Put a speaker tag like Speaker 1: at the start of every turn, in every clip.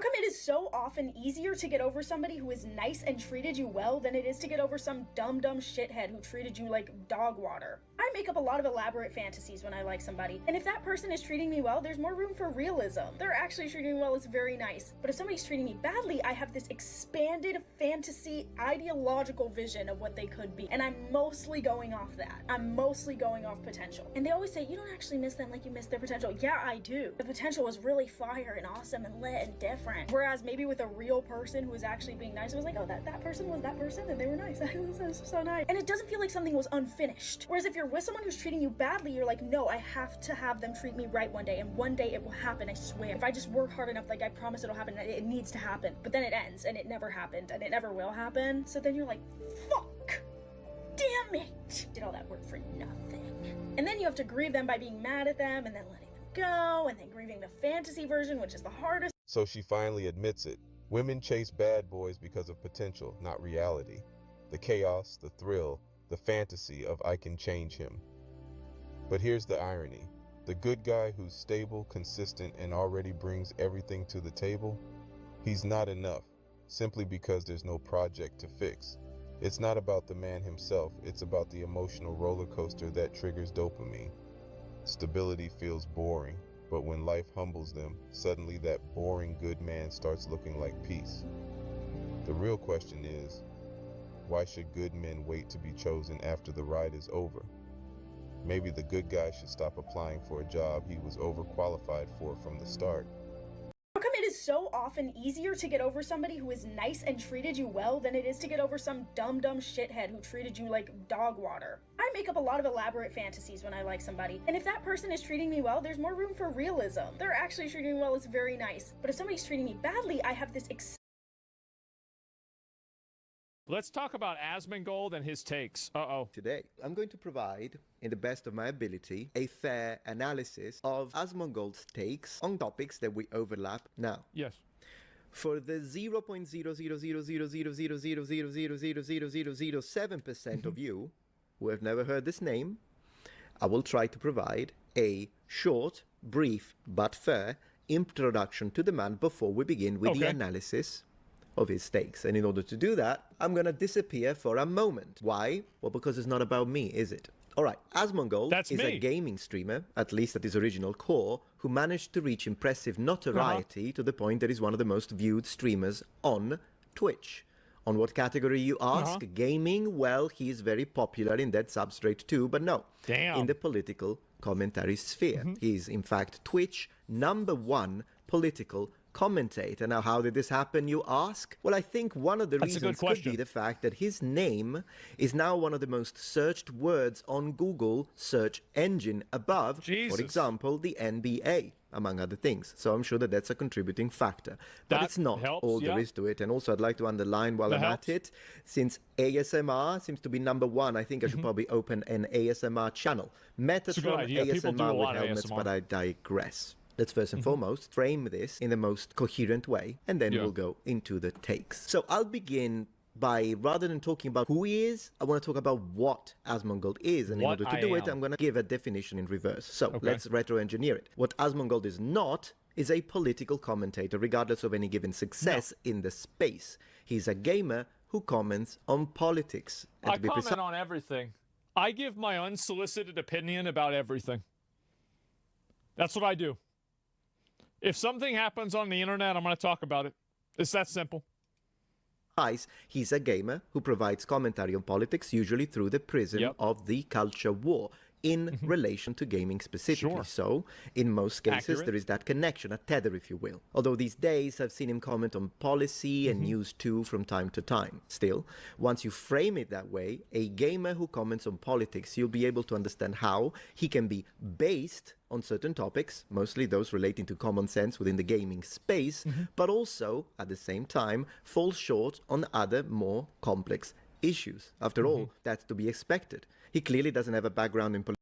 Speaker 1: How come it is so often easier to get over somebody who is nice and treated you well than it is to get over some dumb shithead who treated you like dog water? I make up a lot of elaborate fantasies when I like somebody, and if that person is treating me well, there's more room for realism. They're actually treating me well, it's very nice. But if somebody's treating me badly, I have this expanded fantasy ideological vision of what they could be, and I'm mostly going off that. I'm mostly going off potential. And they always say, you don't actually miss them like you miss their potential. Yeah, I do. The potential was really fire and awesome and lit and different. Whereas maybe with a real person who was actually being nice, it was like, oh, that person was that person and they were nice. That was so nice. And it doesn't feel like something was unfinished. Whereas if you're with someone who's treating you badly, you're like, no, I have to have them treat me right one day, and one day it will happen, I swear. If I just work hard enough, like I promise it'll happen, it needs to happen. But then it ends, and it never happened, and it never will happen. So then you're like, fuck! Damn it! Did all that work for nothing. And then you have to grieve them by being mad at them, and then letting them go, and then grieving the fantasy version, which is the hardest.
Speaker 2: So she finally admits it. Women chase bad boys because of potential, not reality. The chaos, the thrill, the fantasy of I can change him. But here's the irony. The good guy who's stable, consistent, and already brings everything to the table, he's not enough, simply because there's no project to fix. It's not about the man himself, it's about the emotional roller coaster that triggers dopamine. Stability feels boring, but when life humbles them, suddenly that boring good man starts looking like peace. The real question is, why should good men wait to be chosen after the ride is over? Maybe the good guy should stop applying for a job he was overqualified for from the start.
Speaker 1: How come it is so often easier to get over somebody who is nice and treated you well than it is to get over some dumb shithead who treated you like dog water? I make up a lot of elaborate fantasies when I like somebody, and if that person is treating me well, there's more room for realism. They're actually treating me well, it's very nice. But if somebody's treating me badly, I have this
Speaker 3: Let's talk about Asmongold and his takes.
Speaker 4: Today, I'm going to provide, in the best of my ability, a fair analysis of Asmongold's takes on topics that we overlap now.
Speaker 3: Yes.
Speaker 4: For the 0.0000000000007% of you who have never heard this name, I will try to provide a short, brief, but fair introduction to the man before we begin with the analysis of his takes. And in order to do that, I'm going to disappear for a moment. Why? Well, because it's not about me, is it? All right, Asmongold is a gaming streamer, at least at his original core, who managed to reach impressive notoriety to the point that he's one of the most viewed streamers on Twitch. On what category, you ask? Gaming? Well, he's very popular in that substrate too, but no. In the political commentary sphere. He's, in fact, Twitch #1 political commentator. Now, how did this happen, you ask? Well, I think one of the reasons could be the fact that his name is now one of the most searched words on Google search engine above, for example, the NBA, among other things. So I'm sure that that's a contributing factor. But it's not all there is to it. And also, I'd like to underline while I'm at it, since ASMR seems to be #1, I think I should probably open an ASMR channel. Metatron ASMR with helmets, but I digress. Let's first and foremost frame this in the most coherent way, and then we'll go into the takes. So I'll begin by, rather than talking about who he is, I want to talk about what Asmongold is. And in order to do it, I'm going to give a definition in reverse. So let's retro-engineer it. What Asmongold is not is a political commentator, regardless of any given success in the space. He's a gamer who comments on politics.
Speaker 3: And I comment on everything. I give my unsolicited opinion about everything. That's what I do. If something happens on the internet, I'm going to talk about it. It's that simple.
Speaker 4: He's a gamer who provides commentary on politics, usually through the prism of the culture war, in relation to gaming specifically. So, in most cases, there is that connection, a tether, if you will. Although these days, I've seen him comment on policy and news too from time to time. Still, once you frame it that way, a gamer who comments on politics, you'll be able to understand how he can be based on certain topics, mostly those relating to common sense within the gaming space, but also, at the same time, fall short on other more complex issues. After all, that's to be expected. He clearly doesn't have a background in politics.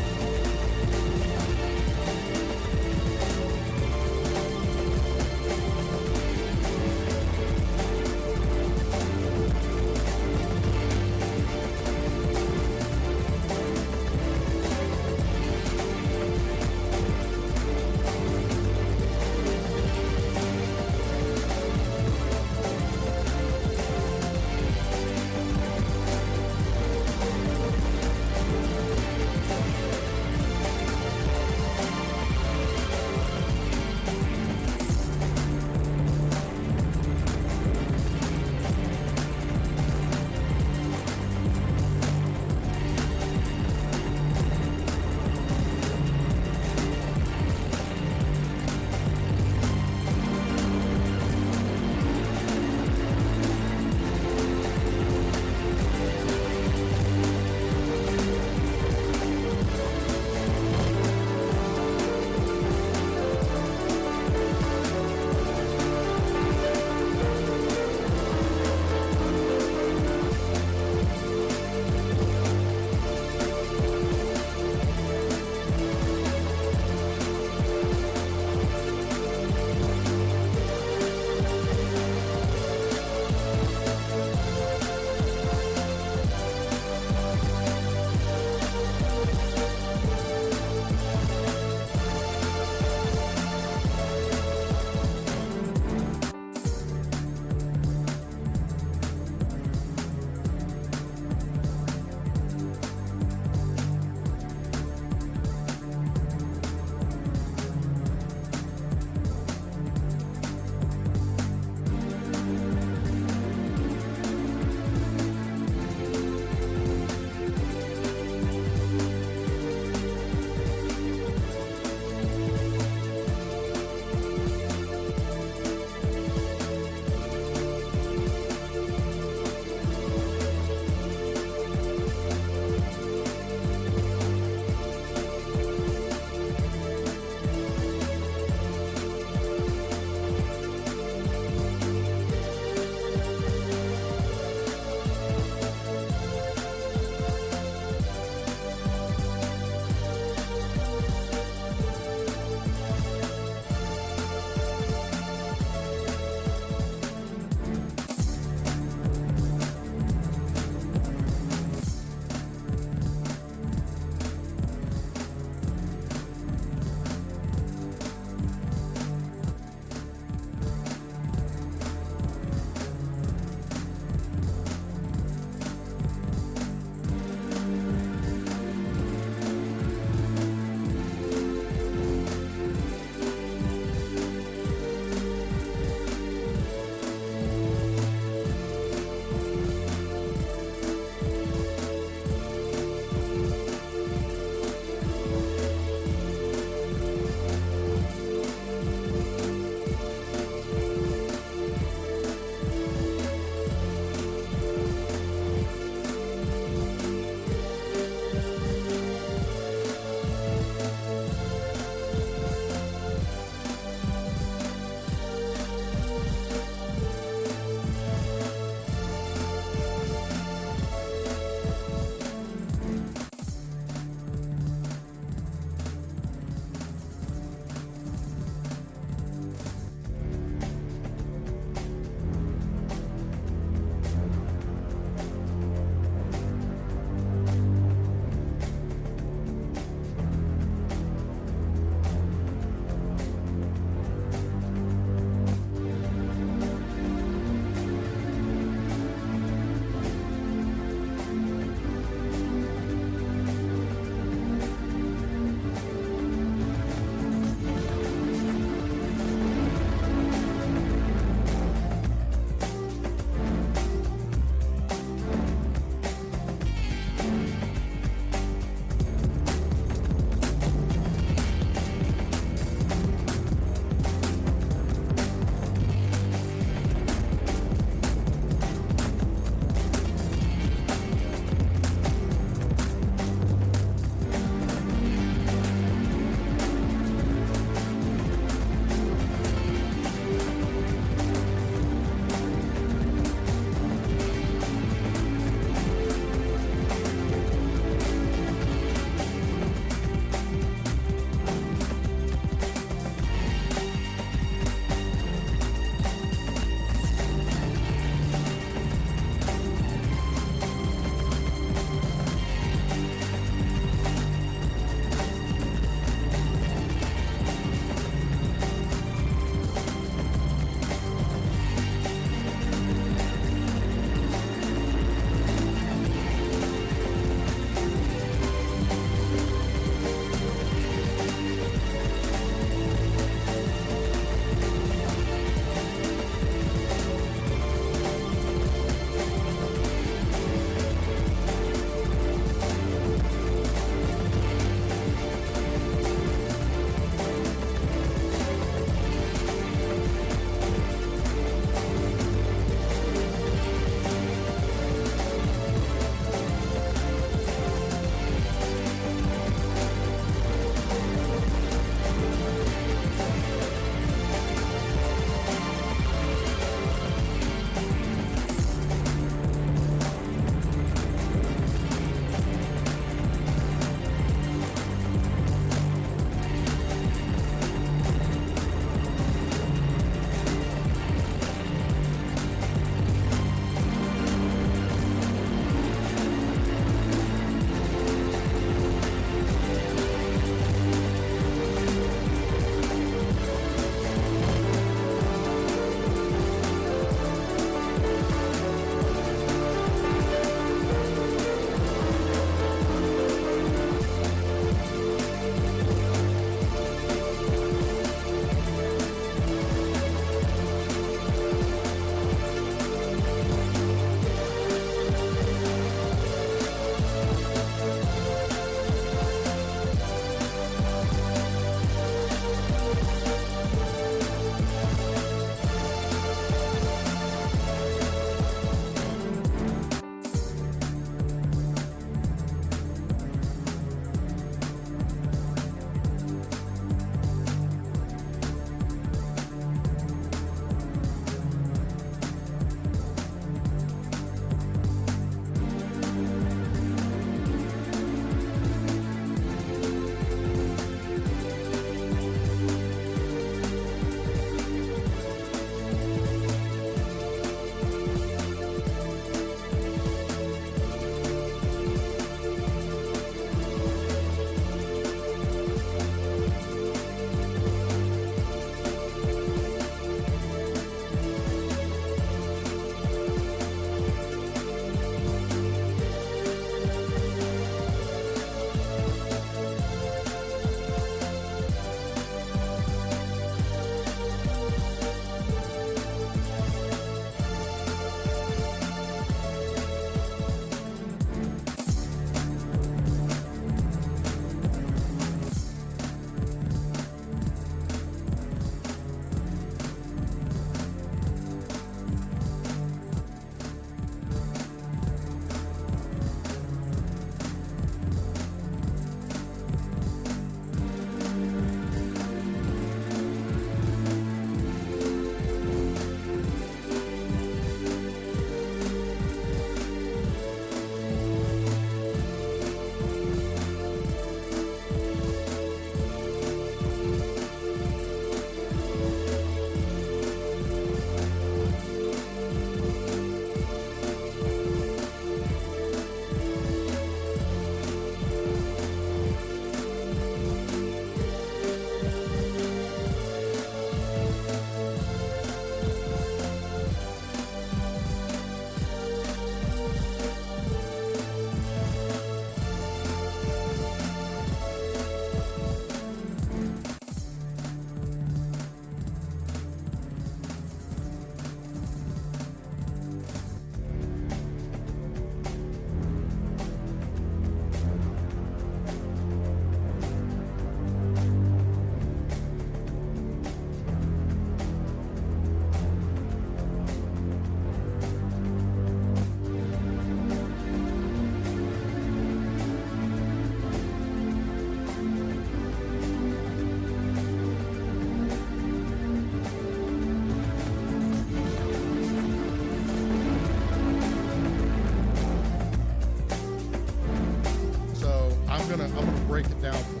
Speaker 5: gonna break it down for you.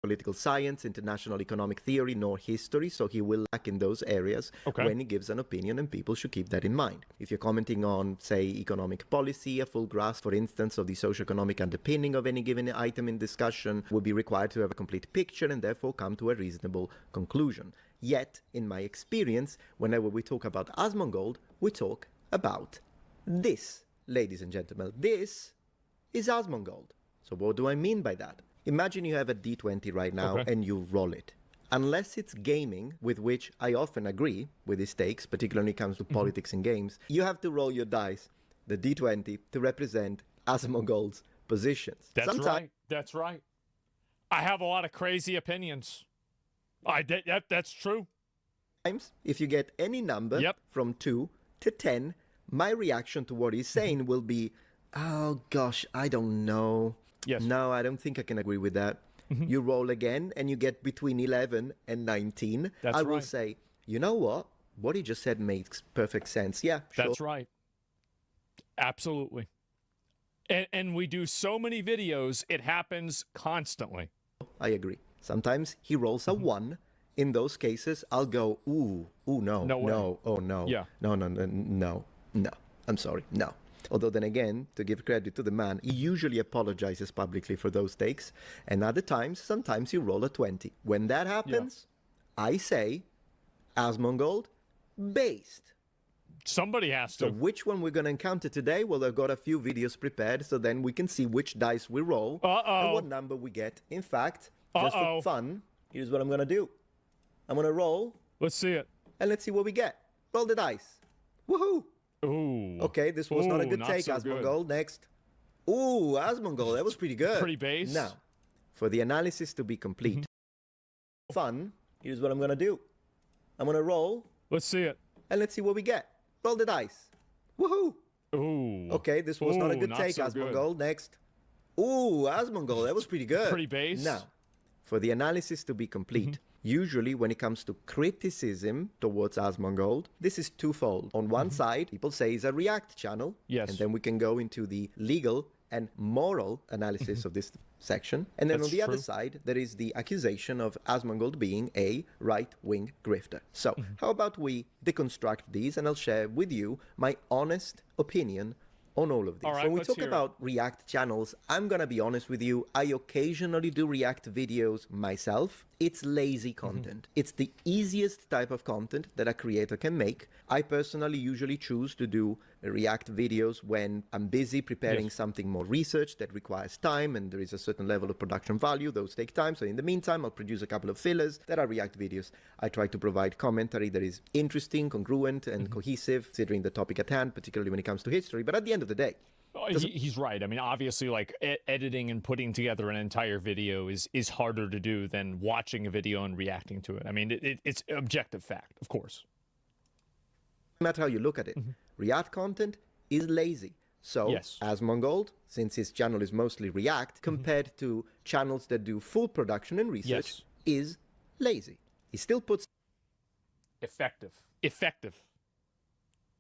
Speaker 4: Political science, international economic theory, nor history, so he will lack in those areas when he gives an opinion, and people should keep that in mind. If you're commenting on, say, economic policy, a full grasp, for instance, of the socioeconomic underpinning of any given item in discussion would be required to have a complete picture and therefore come to a reasonable conclusion. Yet, in my experience, whenever we talk about Asmongold, we talk about this, ladies and gentlemen. This is Asmongold. So what do I mean by that? Imagine you have a D20 right now and you roll it. Unless it's gaming, with which I often agree with the stakes, particularly when it comes to politics and games, you have to roll your dice, the D20, to represent Asmongold's positions.
Speaker 3: That's right. That's right. I have a lot of crazy opinions. That's true.
Speaker 4: If you get any number from 2 to 10, my reaction to what he's saying will be, oh gosh, I don't know.
Speaker 3: Yes.
Speaker 4: No, I don't think I can agree with that. You roll again and you get between 11 and 19.
Speaker 3: That's
Speaker 4: I will say, you know what he just said makes perfect sense. Yeah, sure.
Speaker 3: That's right. Absolutely. And we do so many videos, it happens constantly.
Speaker 4: I agree. Sometimes he rolls a 1. In those cases, I'll go, ooh, no, oh no.
Speaker 3: Yeah.
Speaker 4: No. I'm sorry, no. Although then again, to give credit to the man, he usually apologizes publicly for those takes. And other times, sometimes you roll a 20. When that happens, I say, Asmongold, based.
Speaker 3: Somebody has to.
Speaker 4: So which one we're going to encounter today? Well, I've got a few videos prepared, so then we can see which dice we roll and what number we get. In fact, just for fun, here's what I'm going to do. I'm going to roll.
Speaker 3: Let's see it.
Speaker 4: And let's see what we get. Roll the dice. Woohoo!
Speaker 3: Ooh.
Speaker 4: Okay, this was not a good take, Asmongold. Next. Ooh, Asmongold, that was pretty good.
Speaker 3: Pretty base.
Speaker 4: Now, for the analysis to be complete, fun, here's what I'm going to do. I'm going to roll.
Speaker 3: Let's see it.
Speaker 4: And let's see what we get. Roll the dice. Woohoo!
Speaker 3: Ooh.
Speaker 4: Okay, this was not a good take, Asmongold. Next. Ooh, Asmongold, that was pretty good.
Speaker 3: Pretty base.
Speaker 4: Now, for the analysis to be complete, usually when it comes to criticism towards Asmongold, this is twofold. On one side, people say it's a React channel.
Speaker 3: Yes.
Speaker 4: And then we can go into the legal and moral analysis of this section. And then on the other side, there is the accusation of Asmongold being a right-wing grifter. So how about we deconstruct these, and I'll share with you my honest opinion on all of these.
Speaker 3: All right,
Speaker 4: when we
Speaker 3: let's
Speaker 4: talk
Speaker 3: hear it.
Speaker 4: about React channels, I'm going to be honest with you, I occasionally do React videos myself. It's lazy content. It's the easiest type of content that a creator can make. I personally usually choose to do React videos when I'm busy preparing something more research that requires time and there is a certain level of production value. Those take time. So in the meantime, I'll produce a couple of fillers that are React videos. I try to provide commentary that is interesting, congruent, and cohesive, considering the topic at hand, particularly when it comes to history. But at the end of the day,
Speaker 3: he's right. I mean, obviously, like editing and putting together an entire video is harder to do than watching a video and reacting to it. I mean, it's objective fact, of course.
Speaker 4: No matter how you look at it, React content is lazy. So, Asmongold, since his channel is mostly React, compared to channels that do full production and research, is lazy. He still puts
Speaker 3: effective.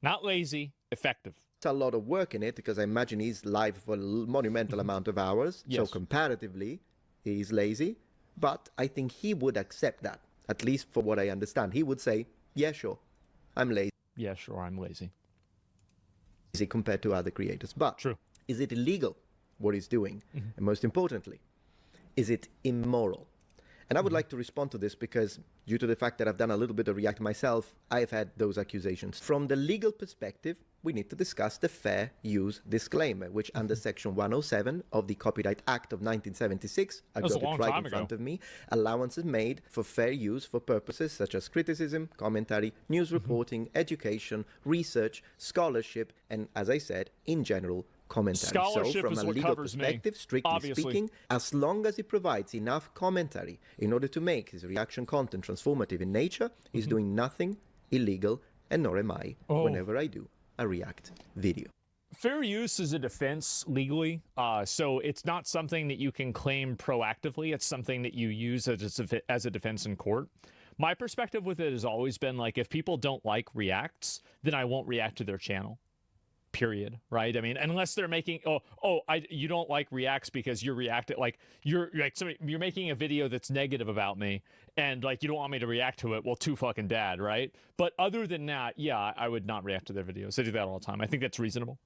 Speaker 3: Not lazy, effective.
Speaker 4: A lot of work in it, because I imagine he's live for a monumental amount of hours. So comparatively, he's lazy. But I think he would accept that, at least for what I understand. He would say, yeah, sure, I'm lazy.
Speaker 3: Yeah, sure, I'm lazy.
Speaker 4: Compared to other creators. But is it illegal, what he's doing? And most importantly, is it immoral? And I would like to respond to this because due to the fact that I've done a little bit of React myself, I've had those accusations. From the legal perspective, we need to discuss the fair use disclaimer, which under Section 107 of the Copyright Act of 1976, I've got it right in front of me, allowances made for fair use for purposes such as criticism, commentary, news reporting, education, research, scholarship, and as I said, in general, commentary.
Speaker 3: Scholarship
Speaker 4: so from
Speaker 3: is
Speaker 4: a
Speaker 3: what
Speaker 4: legal
Speaker 3: covers
Speaker 4: perspective,
Speaker 3: me,
Speaker 4: strictly
Speaker 3: obviously.
Speaker 4: speaking, as long as he provides enough commentary in order to make his reaction content transformative in nature, he's doing nothing illegal, and nor am I whenever I do a React video.
Speaker 3: Fair use is a defense legally, so it's not something that you can claim proactively. It's something that you use as a defense in court. My perspective with it has always been like, if people don't like Reacts, then I won't react to their channel. period, right? I mean, unless they're making you don't like reacts because you're you're making a video that's negative about me and like you don't want me to react to it. Well, too fucking bad, right? But other than that, yeah, I would not react to their videos. I do that all the time. I think that's reasonable.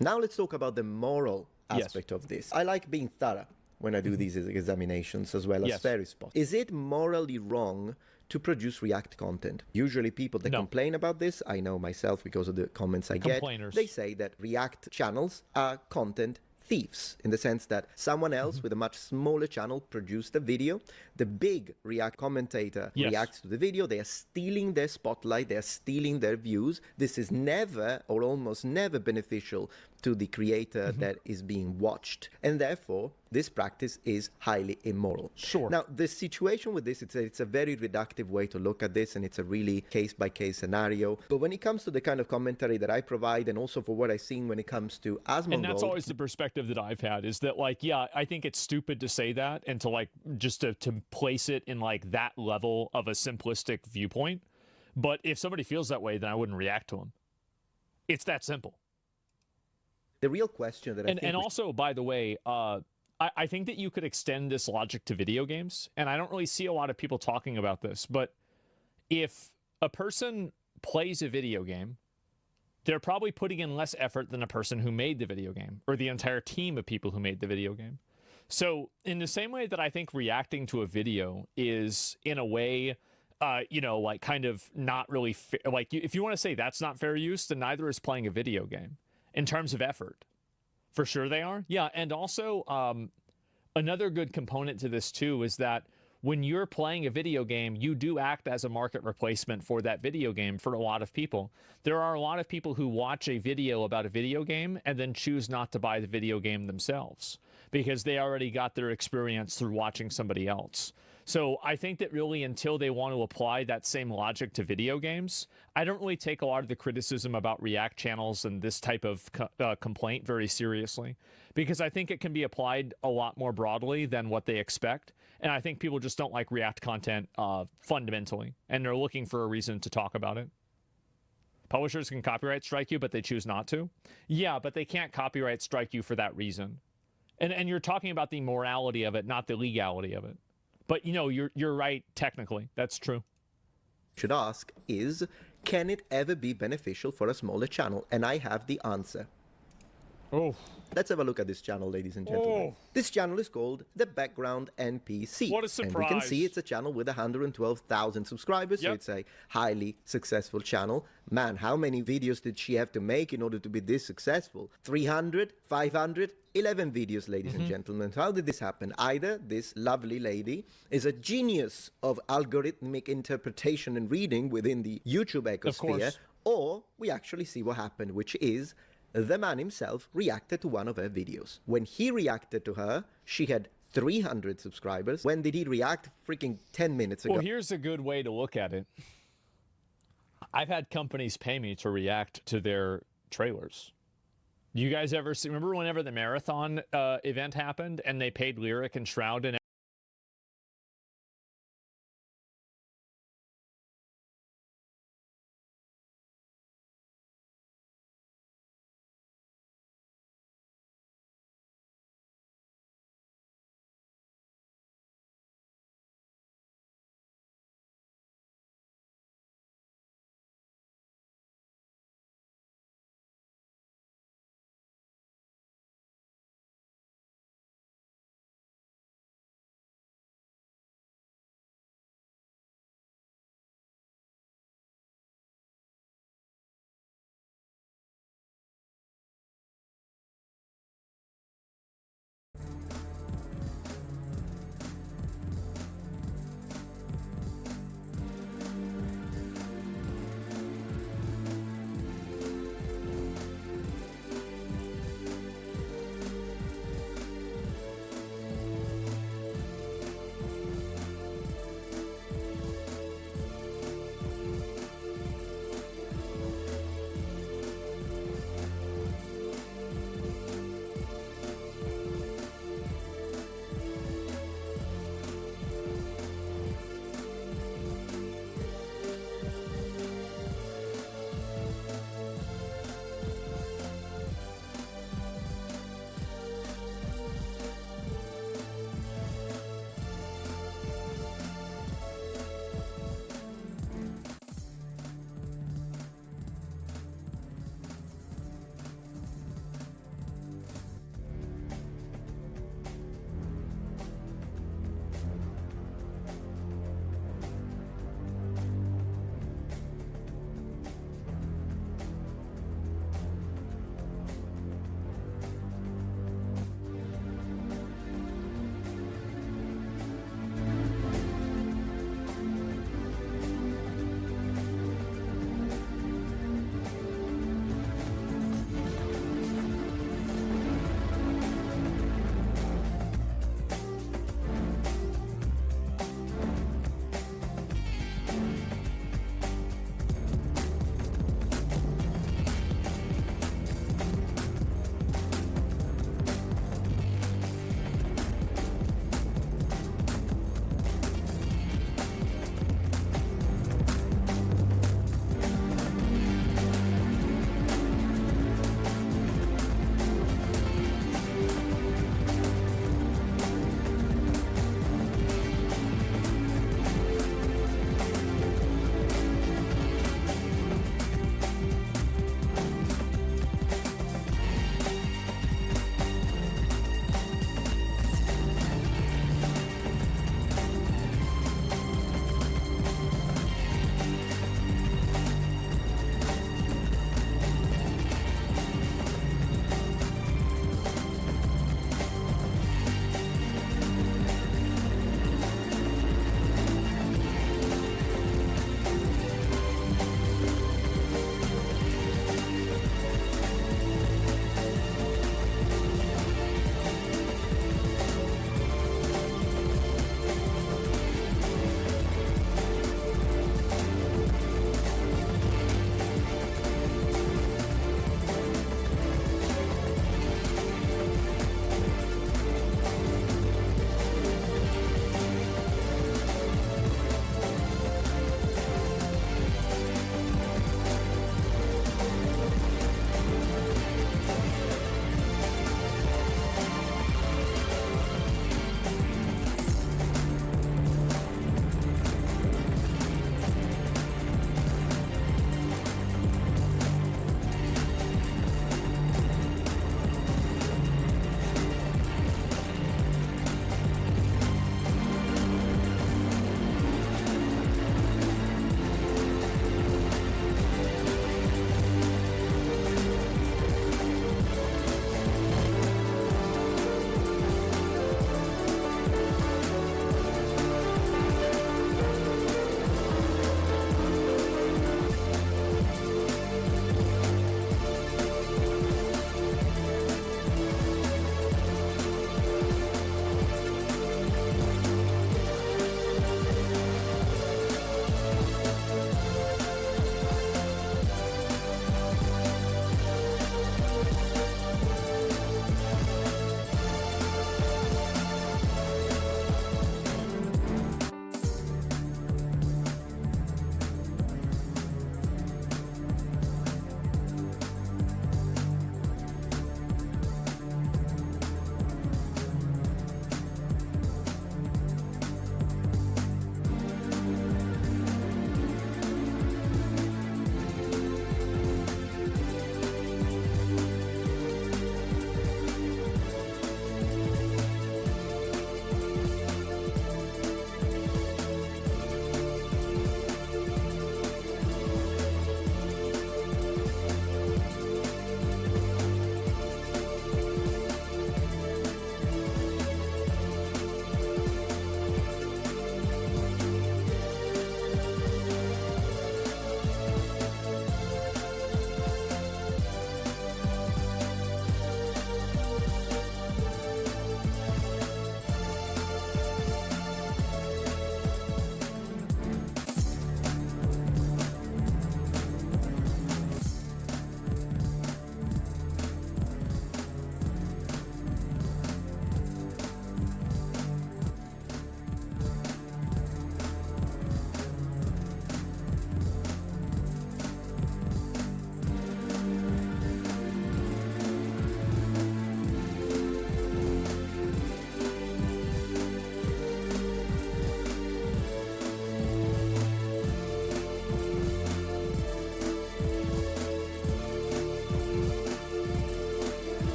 Speaker 4: Now let's talk about the moral aspect of this. I like being thorough when I do these examinations as well as very spot. Is it morally wrong to produce React content? Usually people that complain about this, I know myself because of the comments I get, they say that React channels are content thieves, in the sense that someone else with a much smaller channel produced a video. The big React commentator reacts to the video. They are stealing their spotlight. They are stealing their views. This is never or almost never beneficial to the creator that is being watched. And therefore, this practice is highly immoral.
Speaker 3: Sure.
Speaker 4: Now, the situation with this, it's a very reductive way to look at this, and it's a really case-by-case scenario. But when it comes to the kind of commentary that I provide, and also for what I've seen when it comes to Asmongold...
Speaker 3: And that's always the perspective that I've had, is that, like, yeah, I think it's stupid to say that and to, like, just to place it in, like, that level of a simplistic viewpoint. But if somebody feels that way, then I wouldn't react to them. It's that simple.
Speaker 4: The real question that I think...
Speaker 3: And also, by the way, I think that you could extend this logic to video games, and I don't really see a lot of people talking about this, but if a person plays a video game, they're probably putting in less effort than a person who made the video game, or the entire team of people who made the video game. So in the same way that I think reacting to a video is, in a way, you know, like kind of not really like, if you want to say that's not fair use, then neither is playing a video game in terms of effort. For sure they are. Yeah, and also another good component to this too is that when you're playing a video game, you do act as a market replacement for that video game for a lot of people. There are a lot of people who watch a video about a video game and then choose not to buy the video game themselves because they already got their experience through watching somebody else. So I think that really until they want to apply that same logic to video games, I don't really take a lot of the criticism about React channels and this type of complaint very seriously, because I think it can be applied a lot more broadly than what they expect. And I think people just don't like React content fundamentally, and they're looking for a reason to talk about it. Publishers can copyright strike you, but they choose not to. Yeah, but they can't copyright strike you for that reason. And you're talking about the morality of it, not the legality of it. But, you know, you're right, technically. That's true.
Speaker 4: Should ask is, can it ever be beneficial for a smaller channel? And I have the answer.
Speaker 3: Oh.
Speaker 4: Let's have a look at this channel, ladies and gentlemen. This channel is called The Background NPC.
Speaker 3: What a surprise.
Speaker 4: And we can see it's a channel with 112,000 subscribers, so it's a highly successful channel. Man, how many videos did she have to make in order to be this successful? 300, 500, 11 videos, ladies and gentlemen. How did this happen? Either this lovely lady is a genius of algorithmic interpretation and reading within the YouTube ecosphere, or we actually see what happened, which is the man himself reacted to one of her videos. When he reacted to her, she had 300 subscribers. When did he react? Freaking 10 minutes ago.
Speaker 3: Well, here's a good way to look at it. I've had companies pay me to react to their trailers. You guys ever see, remember whenever the marathon event happened and they paid Lyric and Shroud and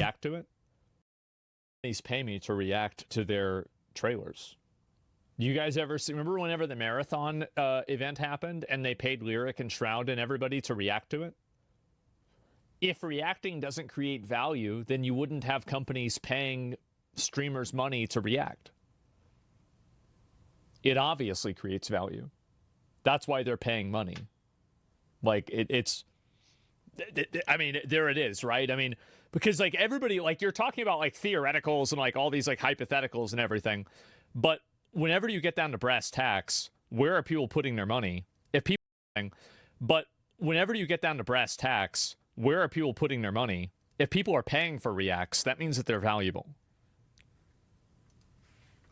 Speaker 3: react to it. These pay me to react to their trailers. You guys ever see, remember whenever the marathon event happened and they paid Lyric and Shroud and everybody to react to it? If reacting doesn't create value, then you wouldn't have companies paying streamers money to react. It obviously creates value. That's why they're paying money. Like, I mean, there it is, right? I mean, because, like, everybody, like, you're talking about, like, theoreticals and, like, all these, like, hypotheticals and everything. But whenever you get down to brass tacks, where are people putting their money? But whenever you get down to brass tacks, where are people putting their money? If people are paying for reacts, that means that they're valuable.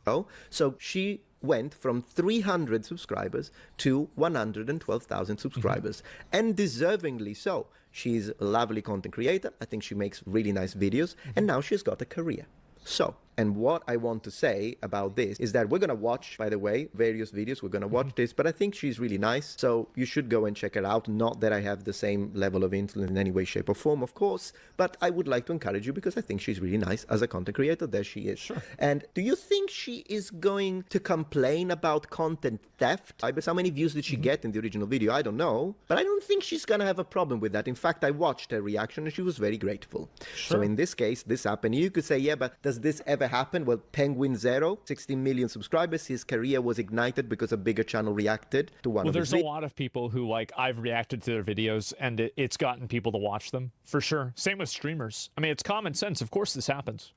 Speaker 4: Oh, so she went from 300 subscribers to 112,000 subscribers, and deservingly so. She's a lovely content creator. I think she makes really nice videos, and now she's got a career. So, and what I want to say about this is that we're going to watch, by the way, various videos. We're going to watch this, but I think she's really nice. So you should go and check her out. Not that I have the same level of influence in any way, shape or form, of course, but I would like to encourage you because I think she's really nice as a content creator. There she is.
Speaker 3: Sure.
Speaker 4: And do you think she is going to complain about content theft? How many views did she get in the original video? I don't know, but I don't think she's going to have a problem with that. In fact, I watched her reaction and she was very grateful.
Speaker 3: Sure.
Speaker 4: So in this case, this happened. You could say, yeah, but does this ever happen? Well, Penguin Zero, 16 million subscribers. His career was ignited because a bigger channel reacted to one of his videos.
Speaker 3: There's a lot of people who, like, I've reacted to their videos and it's gotten people to watch them, for sure. Same with streamers. I mean, it's common sense. Of course this happens.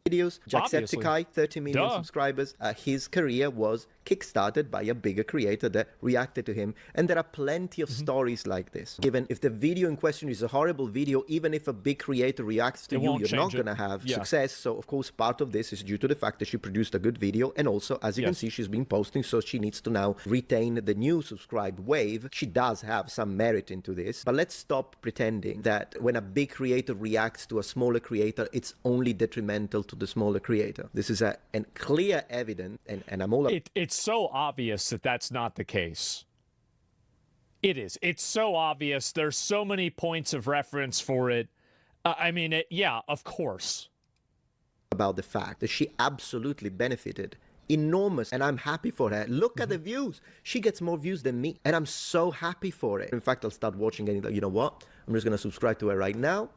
Speaker 4: Videos.
Speaker 3: Obviously.
Speaker 4: Jacksepticeye, 30 million subscribers. His career was kickstarted by a bigger creator that reacted to him. And there are plenty of stories like this. Given if the video in question is a horrible video, even if a big creator reacts to you, you're not going to have success. So, of course, part of this is due to the fact that she produced a good video. And also, as you can see, she's been posting. So she needs to now retain the new subscribe wave. She does have some merit into this. But let's stop pretending that when a big creator reacts to a smaller creator, it's only detrimental to the smaller creator. This is a clear evidence, and I'm all...
Speaker 3: It's so obvious that that's not the case. It is. It's so obvious. There's so many points of reference for it. I mean, yeah, of course.
Speaker 4: About the fact that she absolutely benefited enormous, and I'm happy for her. Look at the views. She gets more views than me, and I'm so happy for it. In fact, I'll start watching and you know what? I'm just going to subscribe to her right now.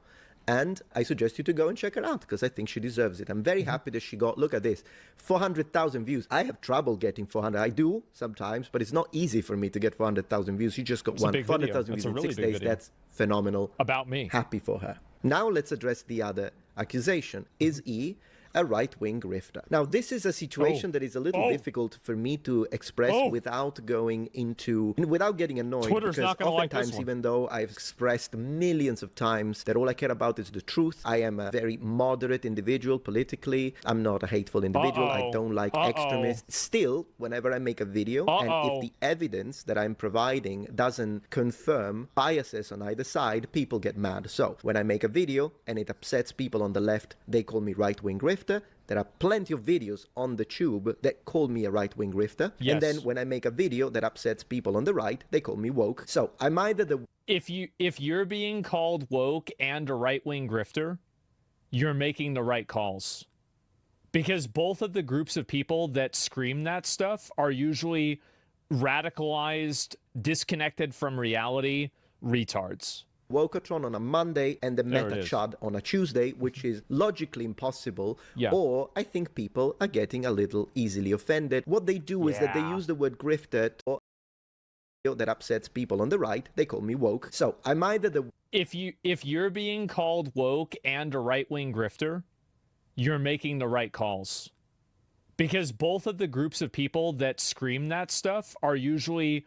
Speaker 4: And I suggest you to go and check her out because I think she deserves it. I'm very happy that she got, look at this, 400,000 views. I have trouble getting 400. I do sometimes, but it's not easy for me to get 400,000 views. She just got 400,000 views in 6 days. That's phenomenal.
Speaker 3: About me.
Speaker 4: Happy for her. Now let's address the other accusation. Is E a right-wing grifter? Now, this is a situation that is a little difficult for me to express without going into, without getting annoyed.
Speaker 3: Twitter's
Speaker 4: because
Speaker 3: not gonna like
Speaker 4: oftentimes,
Speaker 3: this one.
Speaker 4: even though I've expressed millions of times that all I care about is the truth, I am a very moderate individual politically. I'm not a hateful individual. I don't like extremists. Still, whenever I make a video, and if the evidence that I'm providing doesn't confirm biases on either side, people get mad. So, when I make a video and it upsets people on the left, they call me right-wing grifter. There are plenty of videos on the tube that call me a right-wing grifter.
Speaker 3: Yes.
Speaker 4: And then when I make a video that upsets people on the right, they call me woke. So I'm either the...
Speaker 3: If you're being called woke and a right-wing grifter, you're making the right calls. Because both of the groups of people that scream that stuff are usually radicalized, disconnected from reality retards.
Speaker 4: Wokatron on a Monday and the Meta Chud on a Tuesday, which is logically impossible, or I think people are getting a little easily offended. What they do is that they use the word grifter or that upsets people on the right. They call me woke. So I'm either the...
Speaker 3: If you're being called woke and a right-wing grifter, you're making the right calls. Because both of the groups of people that scream that stuff are usually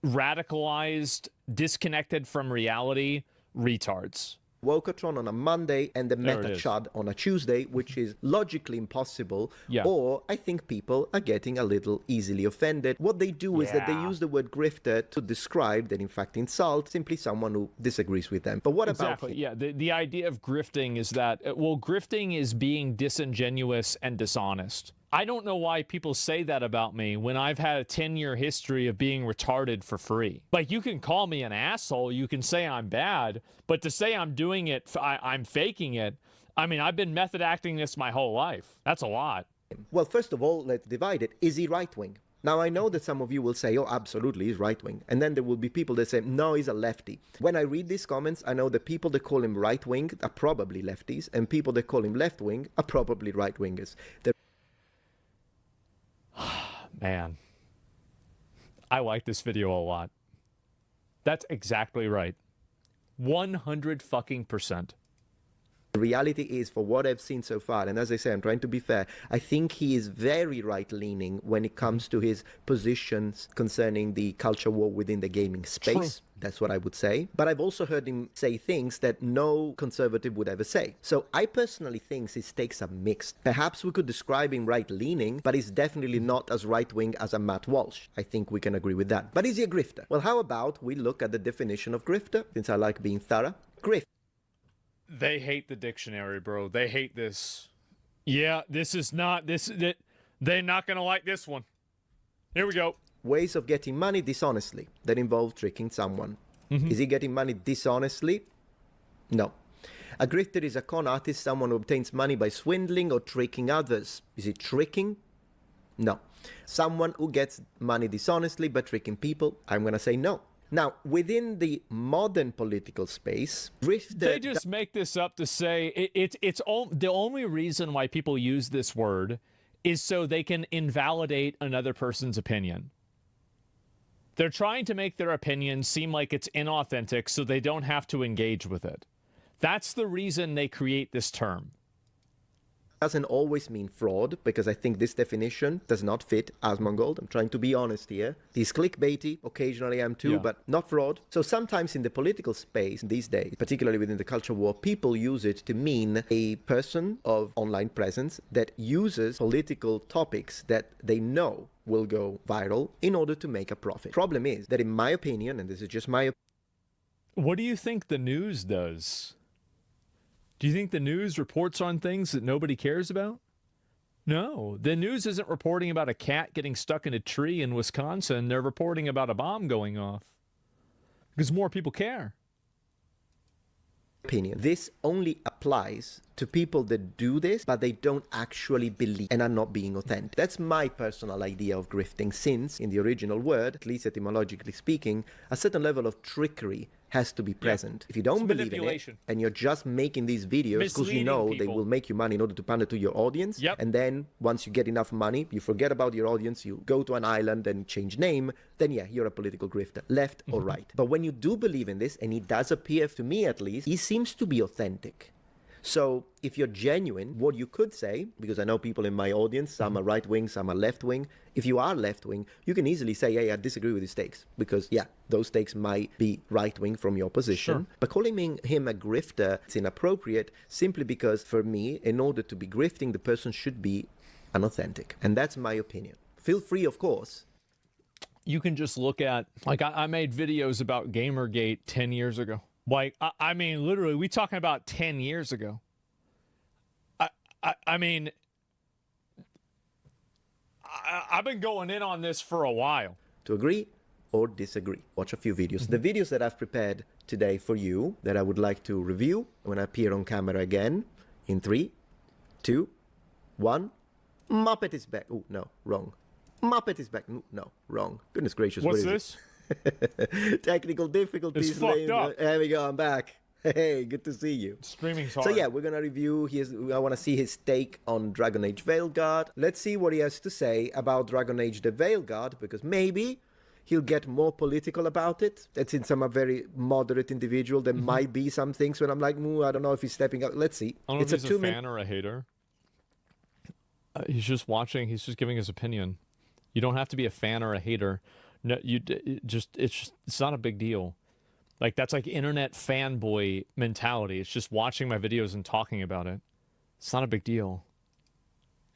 Speaker 3: radicalized, disconnected from reality retards.
Speaker 4: Wokatron on a Monday and the Meta Chud on a Tuesday, which is logically impossible, or I think people are getting a little easily offended. What they do is that they use the word grifter to describe, that in fact insult, simply someone who disagrees with them. But what about...
Speaker 3: Yeah, the idea of grifting is that, well, grifting is being disingenuous and dishonest. I don't know why people say that about me when I've had a 10-year history of being retarded for free. Like, you can call me an asshole, you can say I'm bad, but to say I'm doing it, I'm faking it, I mean, I've been method acting this my whole life. That's a lot.
Speaker 4: Well, first of all, let's divide it. Is he right-wing? Now, I know that some of you will say, oh, absolutely, he's right-wing. And then there will be people that say, no, he's a lefty. When I read these comments, I know the people that call him right-wing are probably lefties, and people that call him left-wing are probably right-wingers.
Speaker 3: Man, I like this video a lot. That's exactly right. 100%.
Speaker 4: The reality is, for what I've seen so far, and as I say, I'm trying to be fair, I think he is very right-leaning when it comes to his positions concerning the culture war within the gaming space. True. That's what I would say. But I've also heard him say things that no conservative would ever say. So I personally think his takes are mixed. Perhaps we could describe him right-leaning, but he's definitely not as right-wing as a Matt Walsh. I think we can agree with that. But is he a grifter? Well, how about we look at the definition of grifter, since I like being thorough. Grift.
Speaker 3: They hate the dictionary, bro. They hate this. Yeah, this is not this. They're not gonna like this one. Here we go.
Speaker 4: Ways of getting money dishonestly that involve tricking someone. Is he getting money dishonestly? No. A grifter is a con artist, someone who obtains money by swindling or tricking others. Is he tricking? No. Someone who gets money dishonestly by tricking people? I'm gonna say no. Now, within the modern political space,
Speaker 3: they just make this up to say it's the only reason why people use this word is so they can invalidate another person's opinion. They're trying to make their opinion seem like it's inauthentic so they don't have to engage with it. That's the reason they create this term.
Speaker 4: Doesn't always mean fraud, because I think this definition does not fit Asmongold. I'm trying to be honest here. He's clickbaity, occasionally I am too, but not fraud. So sometimes in the political space these days, particularly within the culture war, people use it to mean a person of online presence that uses political topics that they know will go viral in order to make a profit. Problem is that in my opinion, and this is just my opinion.
Speaker 3: What do you think the news does? Do you think the news reports on things that nobody cares about? No, the news isn't reporting about a cat getting stuck in a tree in Wisconsin. They're reporting about a bomb going off because more people care.
Speaker 4: This only applies to people that do this, but they don't actually believe and are not being authentic. That's my personal idea of grifting, since in the original word, at least etymologically speaking, a certain level of trickery has to be present. If you don't believe in it and you're just making these videos because you know they will make you money in order to pander to your audience, and then once you get enough money, you forget about your audience, you go to an island and change name, then yeah, you're a political grifter, left or right. But when you do believe in this, and it does appear, to me at least, he seems to be authentic. So if you're genuine, what you could say, because I know people in my audience, some are right-wing, some are left-wing. If you are left-wing, you can easily say, hey, I disagree with his takes. Because, yeah, those takes might be right-wing from your position. Sure. But calling him a grifter is inappropriate simply because, for me, in order to be grifting, the person should be unauthentic. And that's my opinion. Feel free, of course.
Speaker 3: You can just look at, like, I made videos about Gamergate 10 years ago. Like, I mean, literally, we talking about 10 years ago. I mean, I've been going in on this for a while.
Speaker 4: To agree or disagree. Watch a few videos. The videos that I've prepared today for you that I would like to review when I appear on camera again in 3, 2, 1. Muppet is back. Oh, no, wrong. Muppet is back. No, wrong. Goodness gracious.
Speaker 3: What's this?
Speaker 4: Technical difficulties.
Speaker 3: It's fucked up.
Speaker 4: There we go. I'm back. Hey, good to see you.
Speaker 3: Streaming's hard.
Speaker 4: So yeah, we're gonna review I want to see his take on Dragon Age Veilguard. Let's see what he has to say about Dragon Age the Veilguard, because maybe he'll get more political about it. That's in some a very moderate individual. There might be some things when I'm like, I don't know if he's stepping up. Let's see.
Speaker 3: I don't know if he's a fan or a hater. He's just watching. He's just giving his opinion. You don't have to be a fan or a hater. No, it's not a big deal. Like, that's like internet fanboy mentality. It's just watching my videos and talking about it. It's not a big deal.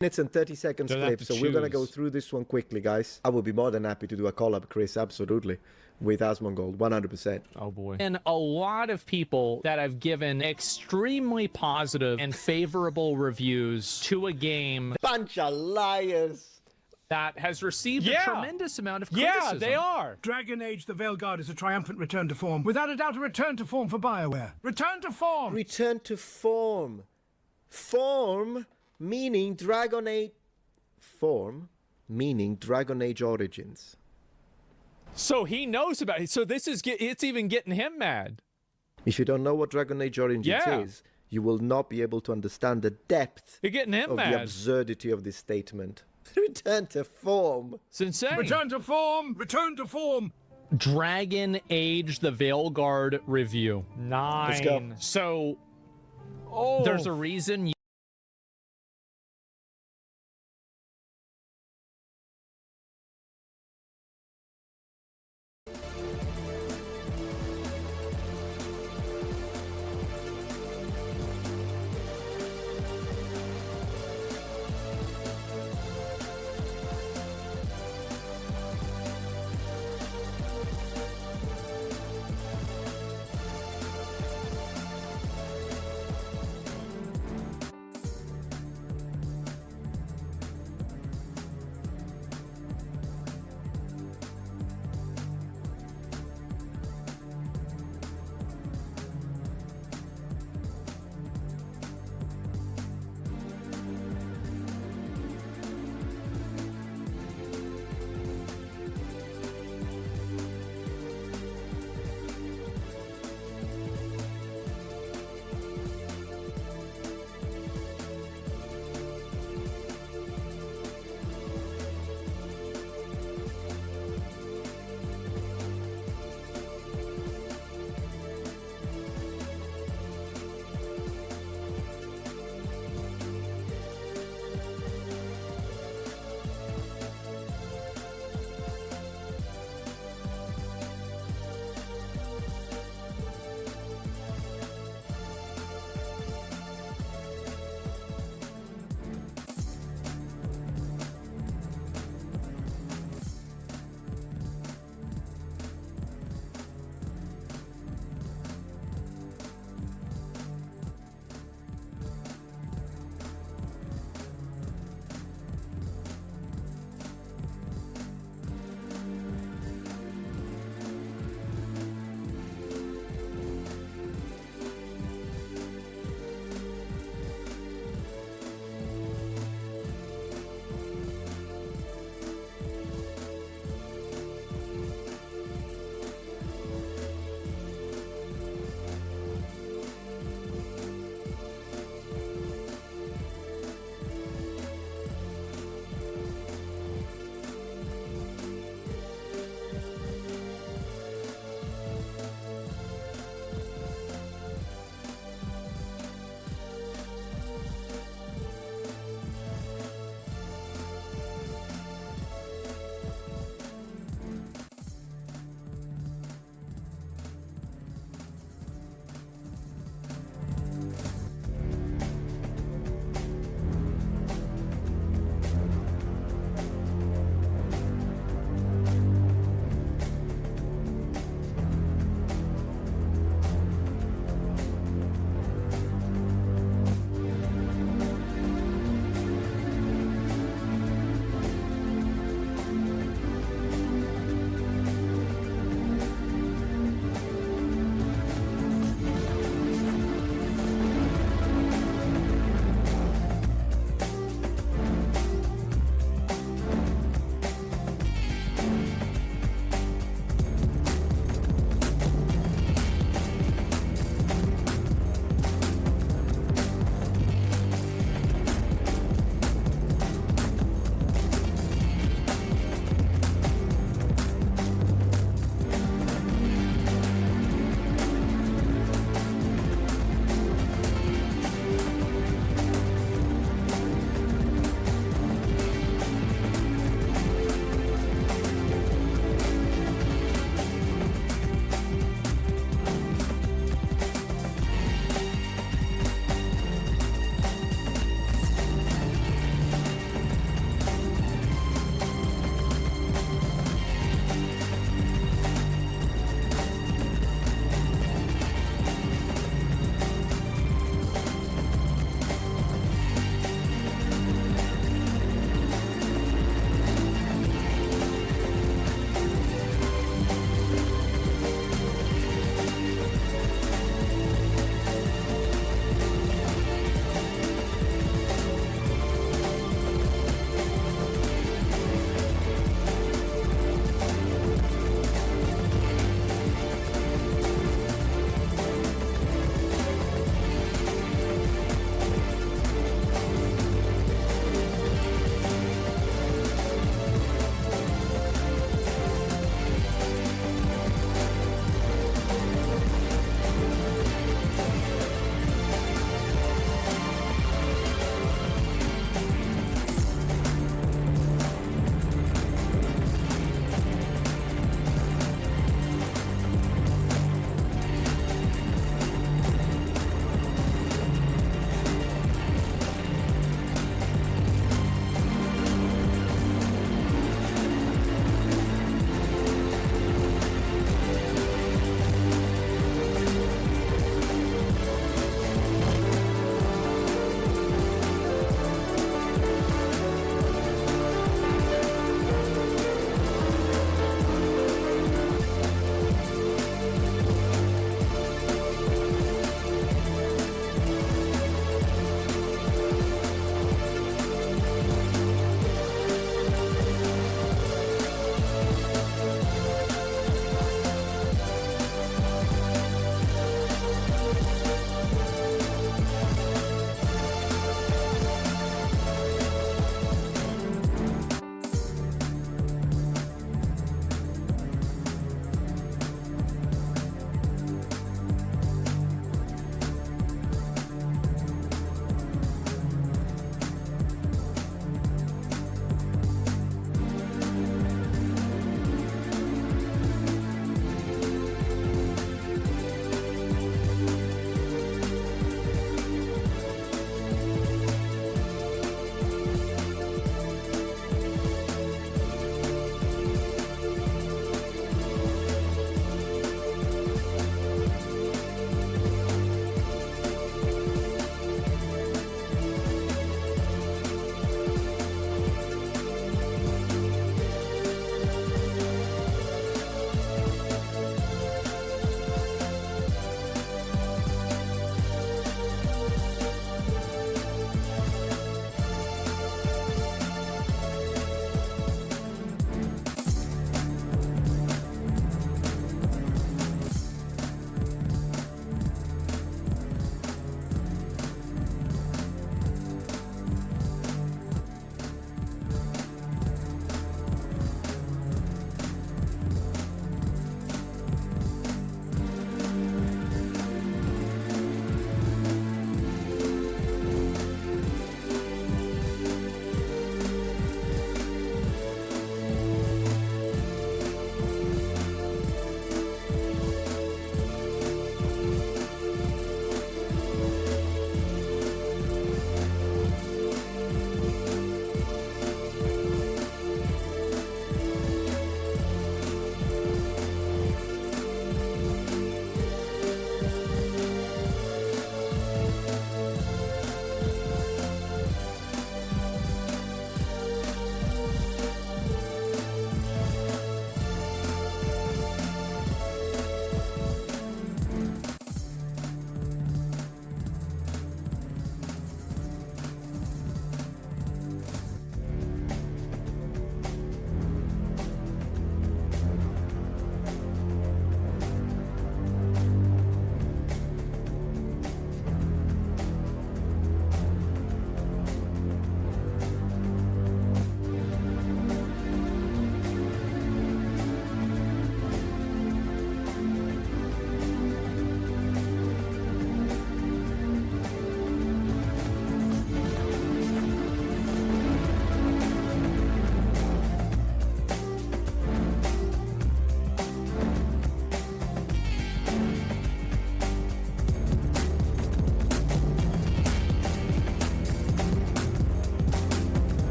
Speaker 4: Minutes and 30 seconds clip, so we're going to go through this one quickly, guys. I would be more than happy to do a collab, Chris, absolutely, with Asmongold, 100%.
Speaker 3: Oh, boy.
Speaker 6: And a lot of people that have given extremely positive and favorable reviews to a game.
Speaker 4: Bunch of liars.
Speaker 6: That has received a tremendous amount of criticism.
Speaker 3: Yeah, they are.
Speaker 7: Dragon Age the Veilguard is a triumphant return to form. Without a doubt, a return to form for BioWare. Return to form!
Speaker 4: Return to form. Form meaning Dragon Age. Form meaning Dragon Age Origins.
Speaker 3: So he knows about it. So this is it's even getting him mad.
Speaker 4: If you don't know what Dragon Age Origins is, you will not be able to understand the depth
Speaker 3: You're getting him
Speaker 4: of
Speaker 3: mad.
Speaker 4: the absurdity of this statement. Return to form.
Speaker 3: It's insane.
Speaker 7: Return to form! Return to form!
Speaker 6: Dragon Age the Veilguard review.
Speaker 3: 9.
Speaker 4: Let's go.
Speaker 6: So
Speaker 3: Oh,
Speaker 6: there's a reason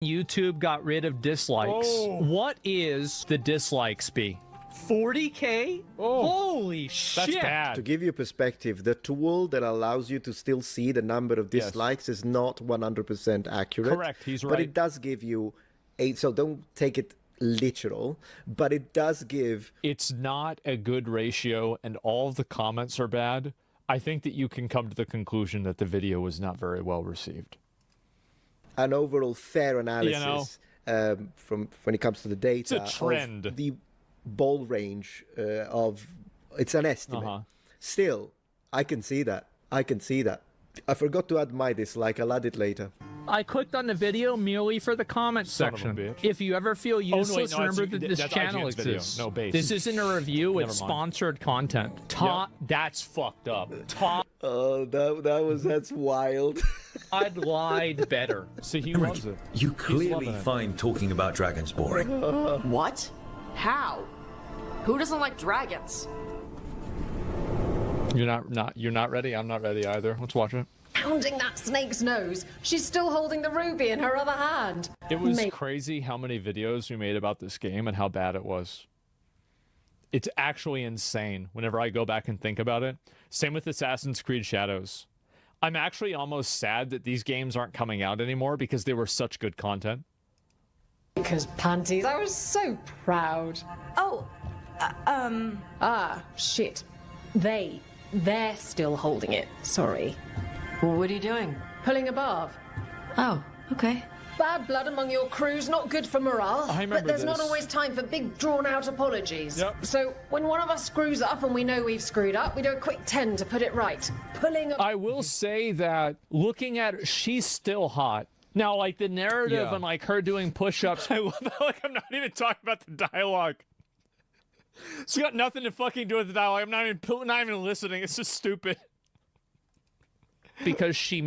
Speaker 6: YouTube got rid of dislikes.
Speaker 3: Oh.
Speaker 6: What is the dislikes be? 40K?
Speaker 3: Oh.
Speaker 6: Holy shit.
Speaker 3: That's bad.
Speaker 4: To give you perspective, the tool that allows you to still see the number of
Speaker 3: Yes.
Speaker 4: dislikes is not 100% accurate.
Speaker 3: Correct, he's
Speaker 4: But
Speaker 3: right.
Speaker 4: it does give you so don't take it literal, but it does give
Speaker 3: It's not a good ratio and all of the comments are bad. I think that you can come to the conclusion that the video was not very well received.
Speaker 4: an overall fair analysis from when it comes to the data.
Speaker 3: It's a trend.
Speaker 4: Of the ball range of it's an estimate.
Speaker 3: Uh-huh.
Speaker 4: Still, I can see that. I can see that. I forgot to add my dislike. I'll add it later.
Speaker 6: I clicked on the video merely for the comment
Speaker 3: Son of a
Speaker 6: section.
Speaker 3: bitch.
Speaker 6: If you ever feel
Speaker 3: no,
Speaker 6: useless,
Speaker 3: wait, no,
Speaker 6: remember
Speaker 3: that's-
Speaker 6: that this
Speaker 3: that's
Speaker 6: channel
Speaker 3: IGN's video.
Speaker 6: exists.
Speaker 3: No, base.
Speaker 6: This isn't a review, it's
Speaker 3: Never mind.
Speaker 6: sponsored content. That's fucked up.
Speaker 4: Oh, that's wild.
Speaker 6: I'd lied better.
Speaker 3: See, he loves it.
Speaker 7: You
Speaker 3: loving
Speaker 7: clearly
Speaker 3: it.
Speaker 7: find talking about dragons boring.
Speaker 8: What? How? Who doesn't like dragons?
Speaker 3: You're not ready. I'm not ready either. Let's watch it.
Speaker 8: Pounding that snake's nose. She's still holding the ruby in her other hand.
Speaker 3: It was crazy how many videos we made about this game and how bad it was. It's actually insane whenever I go back and think about it. Same with Assassin's Creed Shadows. I'm actually almost sad that these games aren't coming out anymore because they were such good content.
Speaker 8: Because panties. I was so proud.
Speaker 9: Oh,
Speaker 8: Ah, shit. They're still holding it. Sorry.
Speaker 9: what are you doing?
Speaker 8: Pulling a barb.
Speaker 9: Oh, okay.
Speaker 8: Bad blood among your crew's not good for morale.
Speaker 3: I remember
Speaker 8: but there's not
Speaker 3: this.
Speaker 8: always time for big, drawn-out apologies.
Speaker 3: Yep.
Speaker 8: So when one of us screws up and we know we've screwed up, we do a quick 10 to put it right. Pulling a...
Speaker 3: I will say that looking at her, she's still hot. Now, like the narrative
Speaker 6: Yeah.
Speaker 3: and like her doing push-ups, I love how like I'm not even talking about the dialogue. It's got nothing to fucking do with the dialogue. I'm not even listening. It's just stupid.
Speaker 6: Because she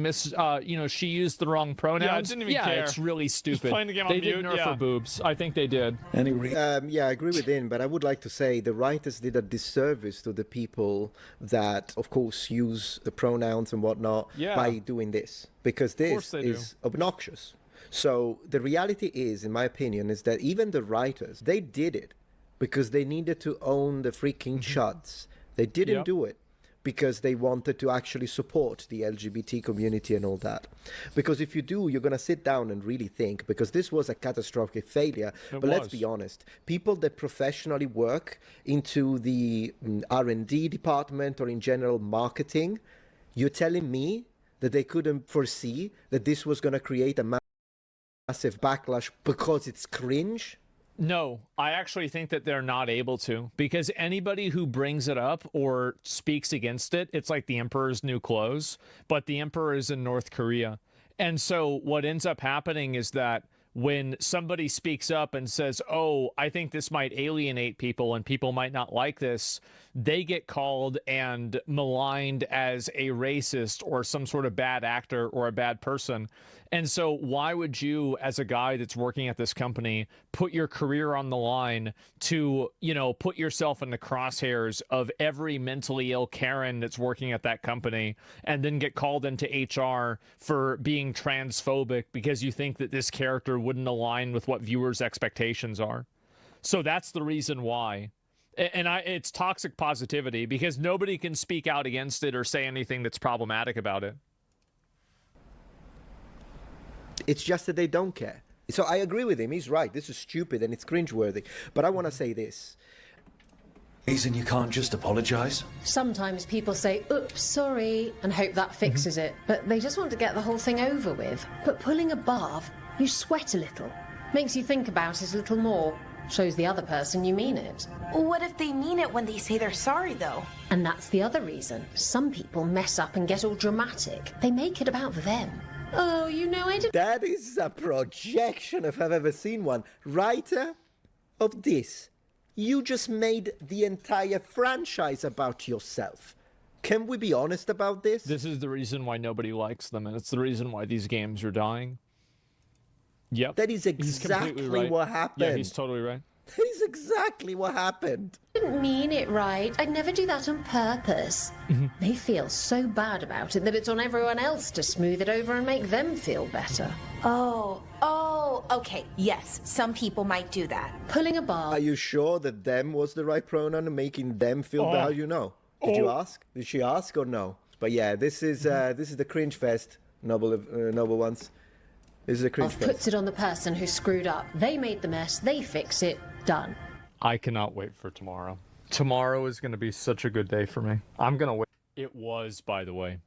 Speaker 6: she used the wrong pronouns.
Speaker 3: Yeah, I didn't even care.
Speaker 6: It's really stupid.
Speaker 3: playing the game on
Speaker 6: they
Speaker 3: mute,
Speaker 6: did nerf
Speaker 3: yeah.
Speaker 6: her boobs. I think they did.
Speaker 4: Yeah, I agree with him, but I would like to say the writers did a disservice to the people that, of course, use the pronouns and whatnot
Speaker 3: Yeah.
Speaker 4: by doing this, because
Speaker 3: course
Speaker 4: this
Speaker 3: they do.
Speaker 4: is obnoxious. So the reality is, in my opinion, is that even the writers, they did it because they needed to own the freaking chuds. They didn't
Speaker 3: Yep.
Speaker 4: do it because they wanted to actually support the LGBT community and all that. Because if you do, you're going to sit down and really think, because this was a catastrophic failure. But let's
Speaker 3: was.
Speaker 4: be honest, people that professionally work into the R&D department or in general marketing, you're telling me that they couldn't foresee that this was going to create a massive backlash because it's cringe?
Speaker 3: No, I actually think that they're not able to, because anybody who brings it up or speaks against it, it's like the emperor's new clothes, but the emperor is in North Korea. And so what ends up happening is that when somebody speaks up and says, oh, I think this might alienate people and people might not like this, they get called and maligned as a racist or some sort of bad actor or a bad person. And so why would you, as a guy that's working at this company, put your career on the line to, put yourself in the crosshairs of every mentally ill Karen that's working at that company and then get called into HR for being transphobic because you think that this character wouldn't align with what viewers' expectations are? So that's the reason why. And it's toxic positivity because nobody can speak out against it or say anything that's problematic about it.
Speaker 4: It's just that they don't care. So I agree with him. He's right. This is stupid and it's cringeworthy. But I want to say this.
Speaker 7: Reason you can't just apologize?
Speaker 8: Sometimes people say, oops, sorry, and hope that fixes it. But they just want to get the whole thing over with. But pulling a barb, you sweat a little. Makes you think about it a little more. Shows the other person you mean it.
Speaker 9: What if they mean it when they say they're sorry, though?
Speaker 8: And that's the other reason. Some people mess up and get all dramatic. They make it about them. Oh, I did.
Speaker 4: That is a projection if I've ever seen one. Writer of this, you just made the entire franchise about yourself. Can we be honest about this?
Speaker 3: This is the reason why nobody likes them, and it's the reason why these games are dying. Yep.
Speaker 4: That is
Speaker 3: He's completely
Speaker 4: exactly
Speaker 3: right.
Speaker 4: what happened.
Speaker 3: Yeah, he's totally right.
Speaker 4: That is exactly what happened.
Speaker 8: didn't mean it right. I'd never do that on purpose. They feel so bad about it that it's on everyone else to smooth it over and make them feel better.
Speaker 9: Oh, okay. Yes, some people might do that.
Speaker 8: Pulling a bar.
Speaker 4: Are you sure that them was the right pronoun and making them feel bad? How do you know? Did you ask? Did she ask or no? But yeah, this is the cringe fest, noble ones. This is a cringe fest.
Speaker 8: Puts it on the person who screwed up. They made the mess. They fix it. Done.
Speaker 3: I cannot wait for tomorrow. Tomorrow is going to be such a good day for me. I'm going to wait. It was, by the way.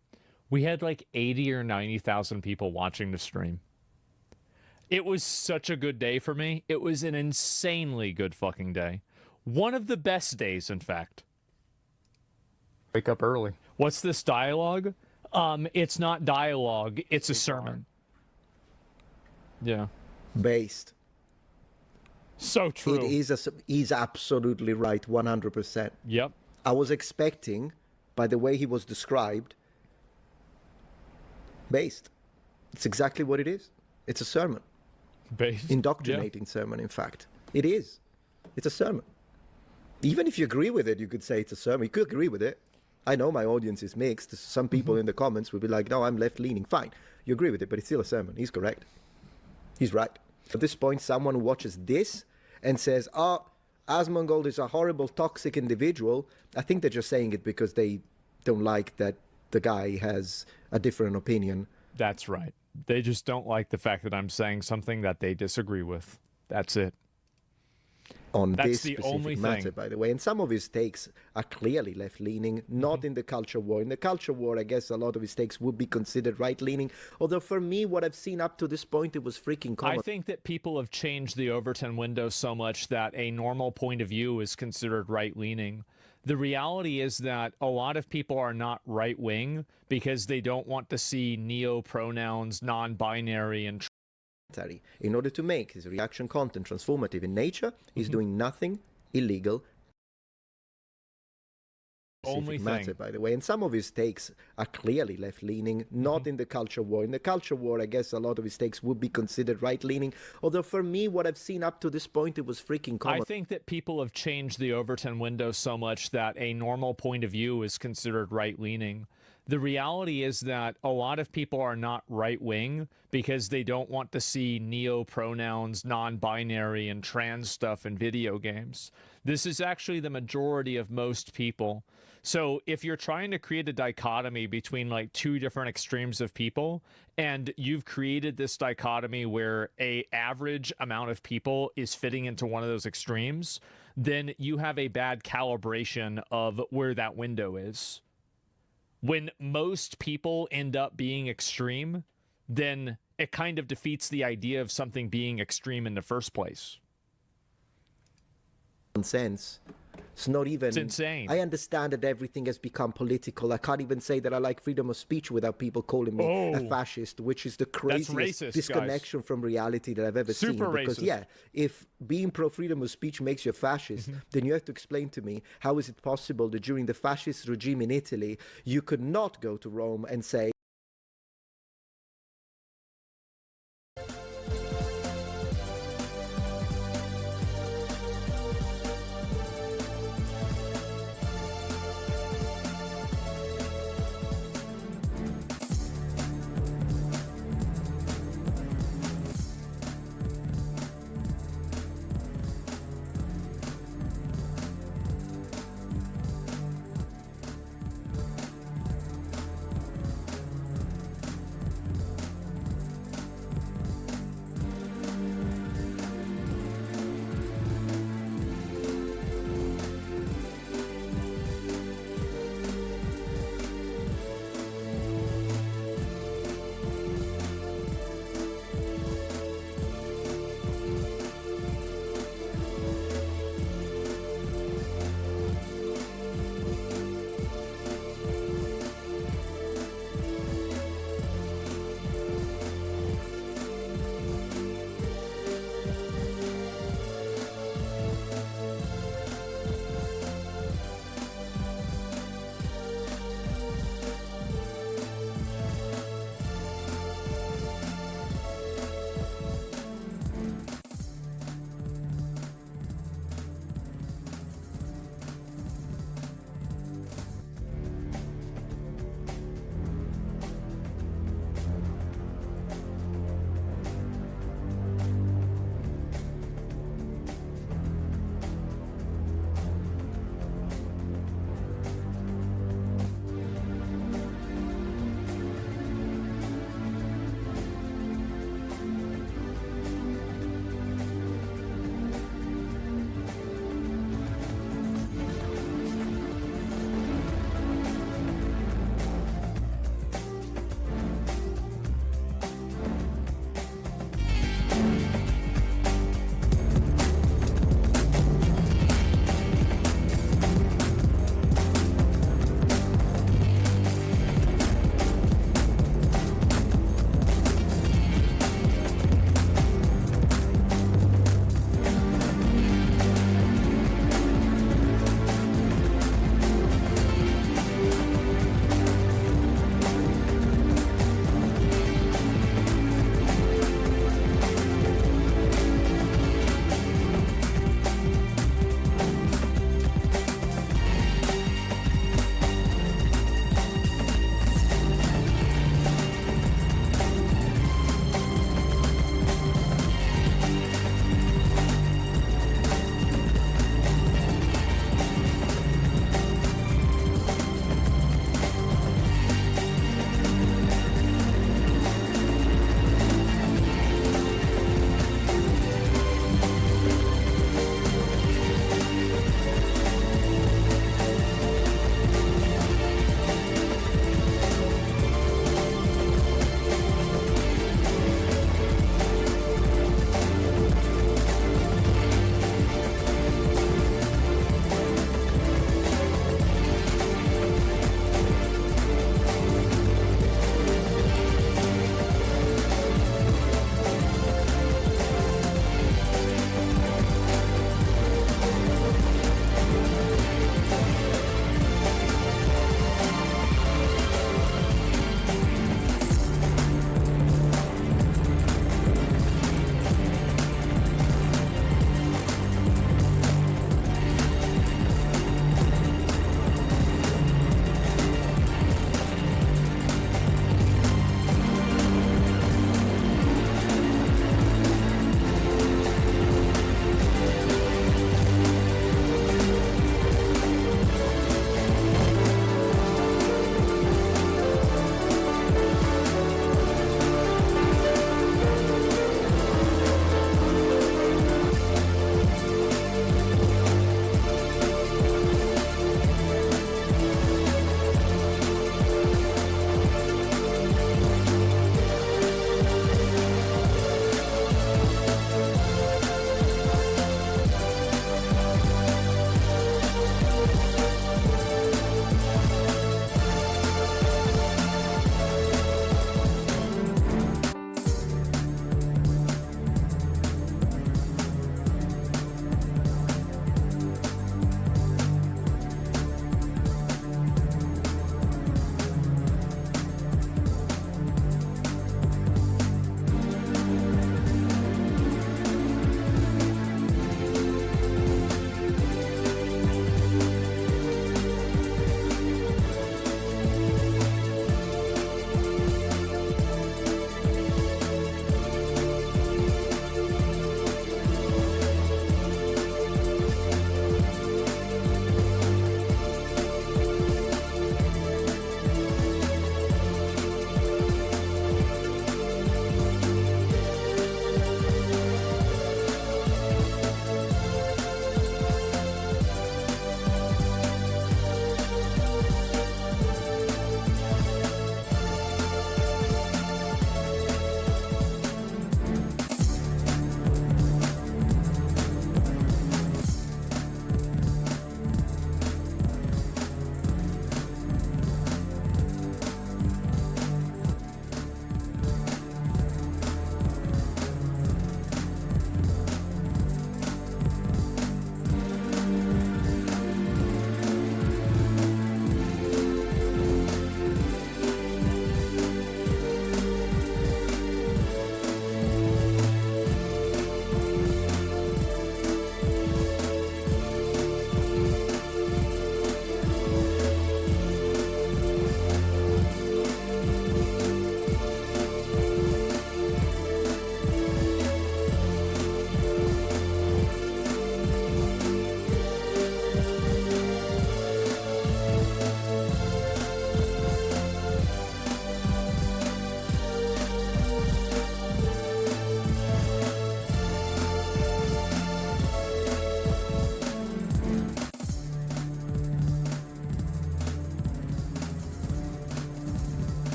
Speaker 3: We had like 80 or 90,000 people watching the stream. It was such a good day for me. It was an insanely good fucking day. One of the best days, in fact. Wake up early. What's this dialogue? It's not dialogue. It's a sermon. Yeah.
Speaker 4: Based.
Speaker 3: So true.
Speaker 4: It is. He's absolutely right, 100%.
Speaker 3: Yep.
Speaker 4: I was expecting, by the way he was described, based. It's exactly what it is. It's a sermon.
Speaker 3: Based.
Speaker 4: Indoctrinating sermon, in fact. It is. It's a sermon. Even if you agree with it, you could say it's a sermon. You could agree with it. I know my audience is mixed. Some people in the comments will be like, no, I'm left-leaning. Fine. You agree with it, but it's still a sermon. He's correct. He's right. At this point, someone who watches this and says, oh, Asmongold is a horrible, toxic individual, I think they're just saying it because they don't like that the guy has a different opinion.
Speaker 3: That's right. They just don't like the fact that I'm saying something that they disagree with. That's it.
Speaker 4: On
Speaker 3: That's
Speaker 4: this
Speaker 3: the
Speaker 4: specific
Speaker 3: only
Speaker 4: matter,
Speaker 3: thing.
Speaker 4: by the way. And some of his takes are clearly left-leaning, not in the culture war. In the culture war, I guess a lot of his takes would be considered right-leaning. Although for me, what I've seen up to this point, it was freaking common.
Speaker 3: I think that people have changed the Overton window so much that a normal point of view is considered right-leaning. The reality is that a lot of people are not right-wing because they don't want to see neo-pronouns, non-binary, and
Speaker 4: in order to make his reaction content transformative in nature, he's doing nothing illegal.
Speaker 3: Only
Speaker 4: matter,
Speaker 3: thing.
Speaker 4: by the way. And some of his takes are clearly left-leaning, not in the culture war. In the culture war, I guess a lot of his takes would be considered right-leaning. Although for me, what I've seen up to this point, it was freaking common.
Speaker 3: I think that people have changed the Overton window so much that a normal point of view is considered right-leaning. The reality is that a lot of people are not right-wing because they don't want to see neo-pronouns, non-binary, and trans stuff in video games. This is actually the majority of most people. So if you're trying to create a dichotomy between like two different extremes of people, and you've created this dichotomy where a average amount of people is fitting into one of those extremes, then you have a bad calibration of where that window is. When most people end up being extreme, then it kind of defeats the idea of something being extreme in the first place.
Speaker 4: Sense. It's not even...
Speaker 3: It's insane.
Speaker 4: I understand that everything has become political. I can't even say that I like freedom of speech without people calling me a fascist, which is the craziest
Speaker 3: racist,
Speaker 4: disconnection from reality that I've ever seen. Because, yeah, if being pro-freedom of speech makes you a fascist, then you have to explain to me how is it possible that during the fascist regime in Italy, you could not go to Rome and say,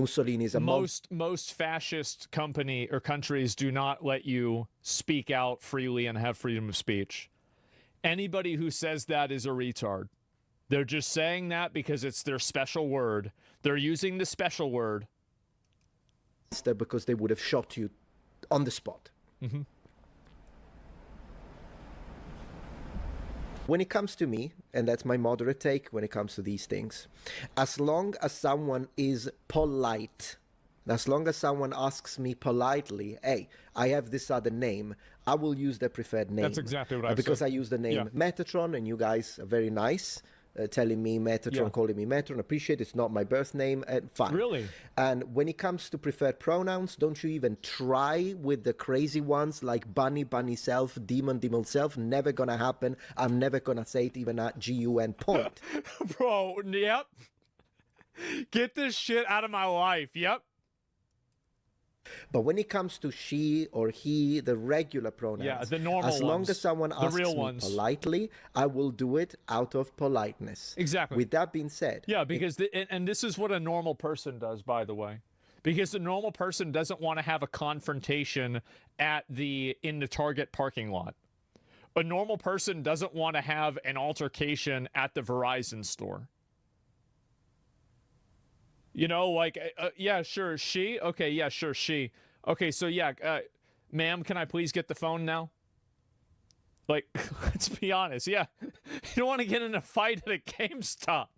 Speaker 4: Mussolini is a
Speaker 3: most fascist company or countries do not let you speak out freely and have freedom of speech. Anybody who says that is a retard. They're just saying that because it's their special word. They're using the special word.
Speaker 4: Because they would have shot you on the spot.
Speaker 3: Mm-hmm.
Speaker 4: When it comes to me, and that's my moderate take when it comes to these things, as long as someone is polite, as long as someone asks me politely, hey, I have this other name, I will use their preferred name.
Speaker 3: That's exactly what I said.
Speaker 4: Because I use the name Metatron, and you guys are very nice. Telling me Metatron, calling me Metatron, appreciate it's not my birth name, fine.
Speaker 3: Really?
Speaker 4: And when it comes to preferred pronouns, don't you even try with the crazy ones like bunny, bunny self, demon, demon self. Never gonna happen. I'm never gonna say it even at GUN point.
Speaker 3: Bro, yep. Get this shit out of my life, yep.
Speaker 4: But when it comes to she or he, the regular pronouns,
Speaker 3: the normal
Speaker 4: as long
Speaker 3: ones,
Speaker 4: as someone asks
Speaker 3: real
Speaker 4: me
Speaker 3: ones.
Speaker 4: politely, I will do it out of politeness.
Speaker 3: Exactly.
Speaker 4: With that being said,
Speaker 3: yeah, because and this is what a normal person does, by the way, because the normal person doesn't want to have a confrontation in the Target parking lot. A normal person doesn't want to have an altercation at the Verizon store. You know, like, yeah, sure, she. Okay, yeah, sure, she. Okay, so yeah, ma'am, can I please get the phone now? Like, let's be honest. Yeah, you don't want to get in a fight at a GameStop.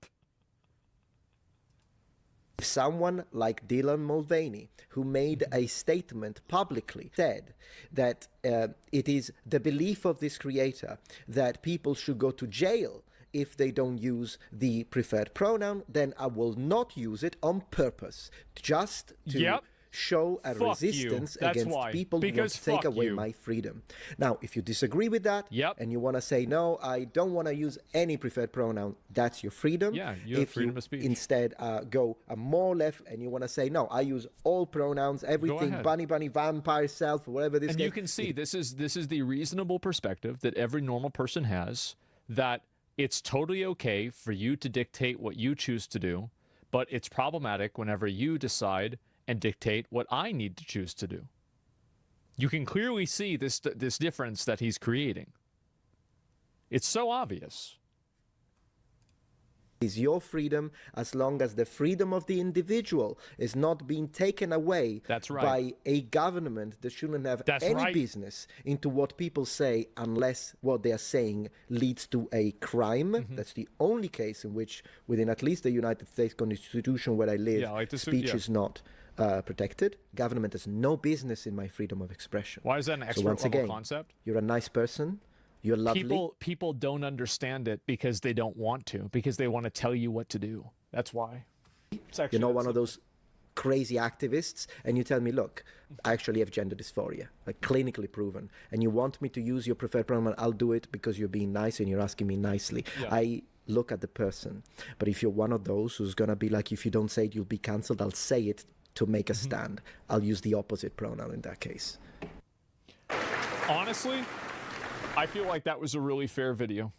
Speaker 4: Someone like Dylan Mulvaney, who made a statement publicly, said that it is the belief of this creator that people should go to jail if they don't use the preferred pronoun, then I will not use it on purpose, just to show a resistance against people who want to take away my freedom. Now, if you disagree with that, and you want to say, no, I don't want to use any preferred pronoun, that's your freedom.
Speaker 3: Yeah, you have freedom of speech.
Speaker 4: Instead go more left and you want to say, no, I use all pronouns, everything, bunny, bunny, vampire, self, whatever this is.
Speaker 3: And you can see this is the reasonable perspective that every normal person has, that it's totally okay for you to dictate what you choose to do, but it's problematic whenever you decide and dictate what I need to choose to do. You can clearly see this difference that he's creating. It's so obvious.
Speaker 4: Is your freedom as long as the freedom of the individual is not being taken away by a government that shouldn't have any business into what people say unless what they are saying leads to a crime. That's the only case in which, within at least the United States Constitution where I live, speech is not protected. Government has no business in my freedom of expression.
Speaker 3: Why is that an expert level concept?
Speaker 4: You're a nice person. You're lovely.
Speaker 3: People don't understand it because they don't want to, because they want to tell you what to do. That's why.
Speaker 4: You're not one of those crazy activists, and you tell me, look, I actually have gender dysphoria, like clinically proven, and you want me to use your preferred pronoun, I'll do it because you're being nice and you're asking me nicely.
Speaker 3: Yeah.
Speaker 4: I look at the person. But if you're one of those who's going to be like, if you don't say it, you'll be cancelled, I'll say it to make a stand. I'll use the opposite pronoun in that case.
Speaker 3: Honestly, I feel like that was a really fair video.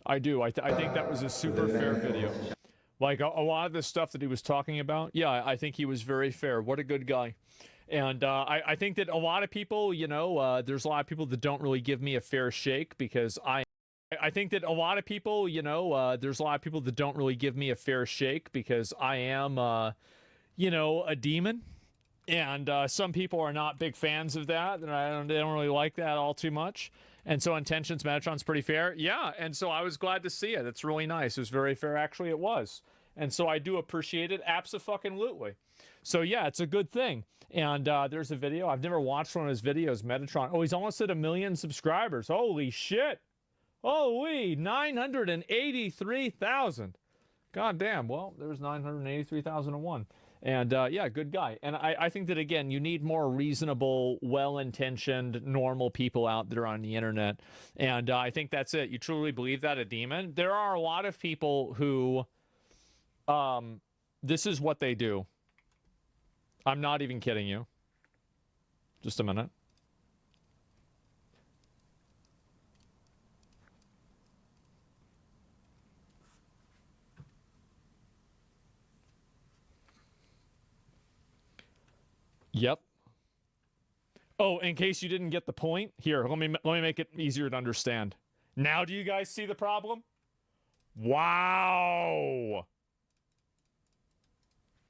Speaker 3: I do. I think that was a super fair video. Like, a lot of the stuff that he was talking about, yeah, I think he was very fair. What a good guy. And I think that a lot of people, you know, there's a lot of people that don't really give me a fair shake because I think that a lot of people, you know, there's a lot of people that don't really give me a fair shake because I am, you know, a demon. And some people are not big fans of that. And they don't really like that all too much. And so Intentions Metatron's pretty fair. Yeah, and so I was glad to see it. It's really nice. It was very fair. Actually, it was. And so I do appreciate it. Abso-fucking-lutely. So yeah, it's a good thing. And there's a video. I've never watched one of his videos, Metatron. Oh, he's almost at 1 million subscribers. Holy shit. Holy, 983,000. God damn. Well, there's 983,001. And yeah, good guy. And I think that, again, you need more reasonable, well-intentioned, normal people out there on the internet. And I think that's it. You truly believe that a demon? There are a lot of people who, this is what they do. I'm not even kidding you. Just a minute. Yep. Oh, in case you didn't get the point, here, let me make it easier to understand. Now do you guys see the problem? Wow.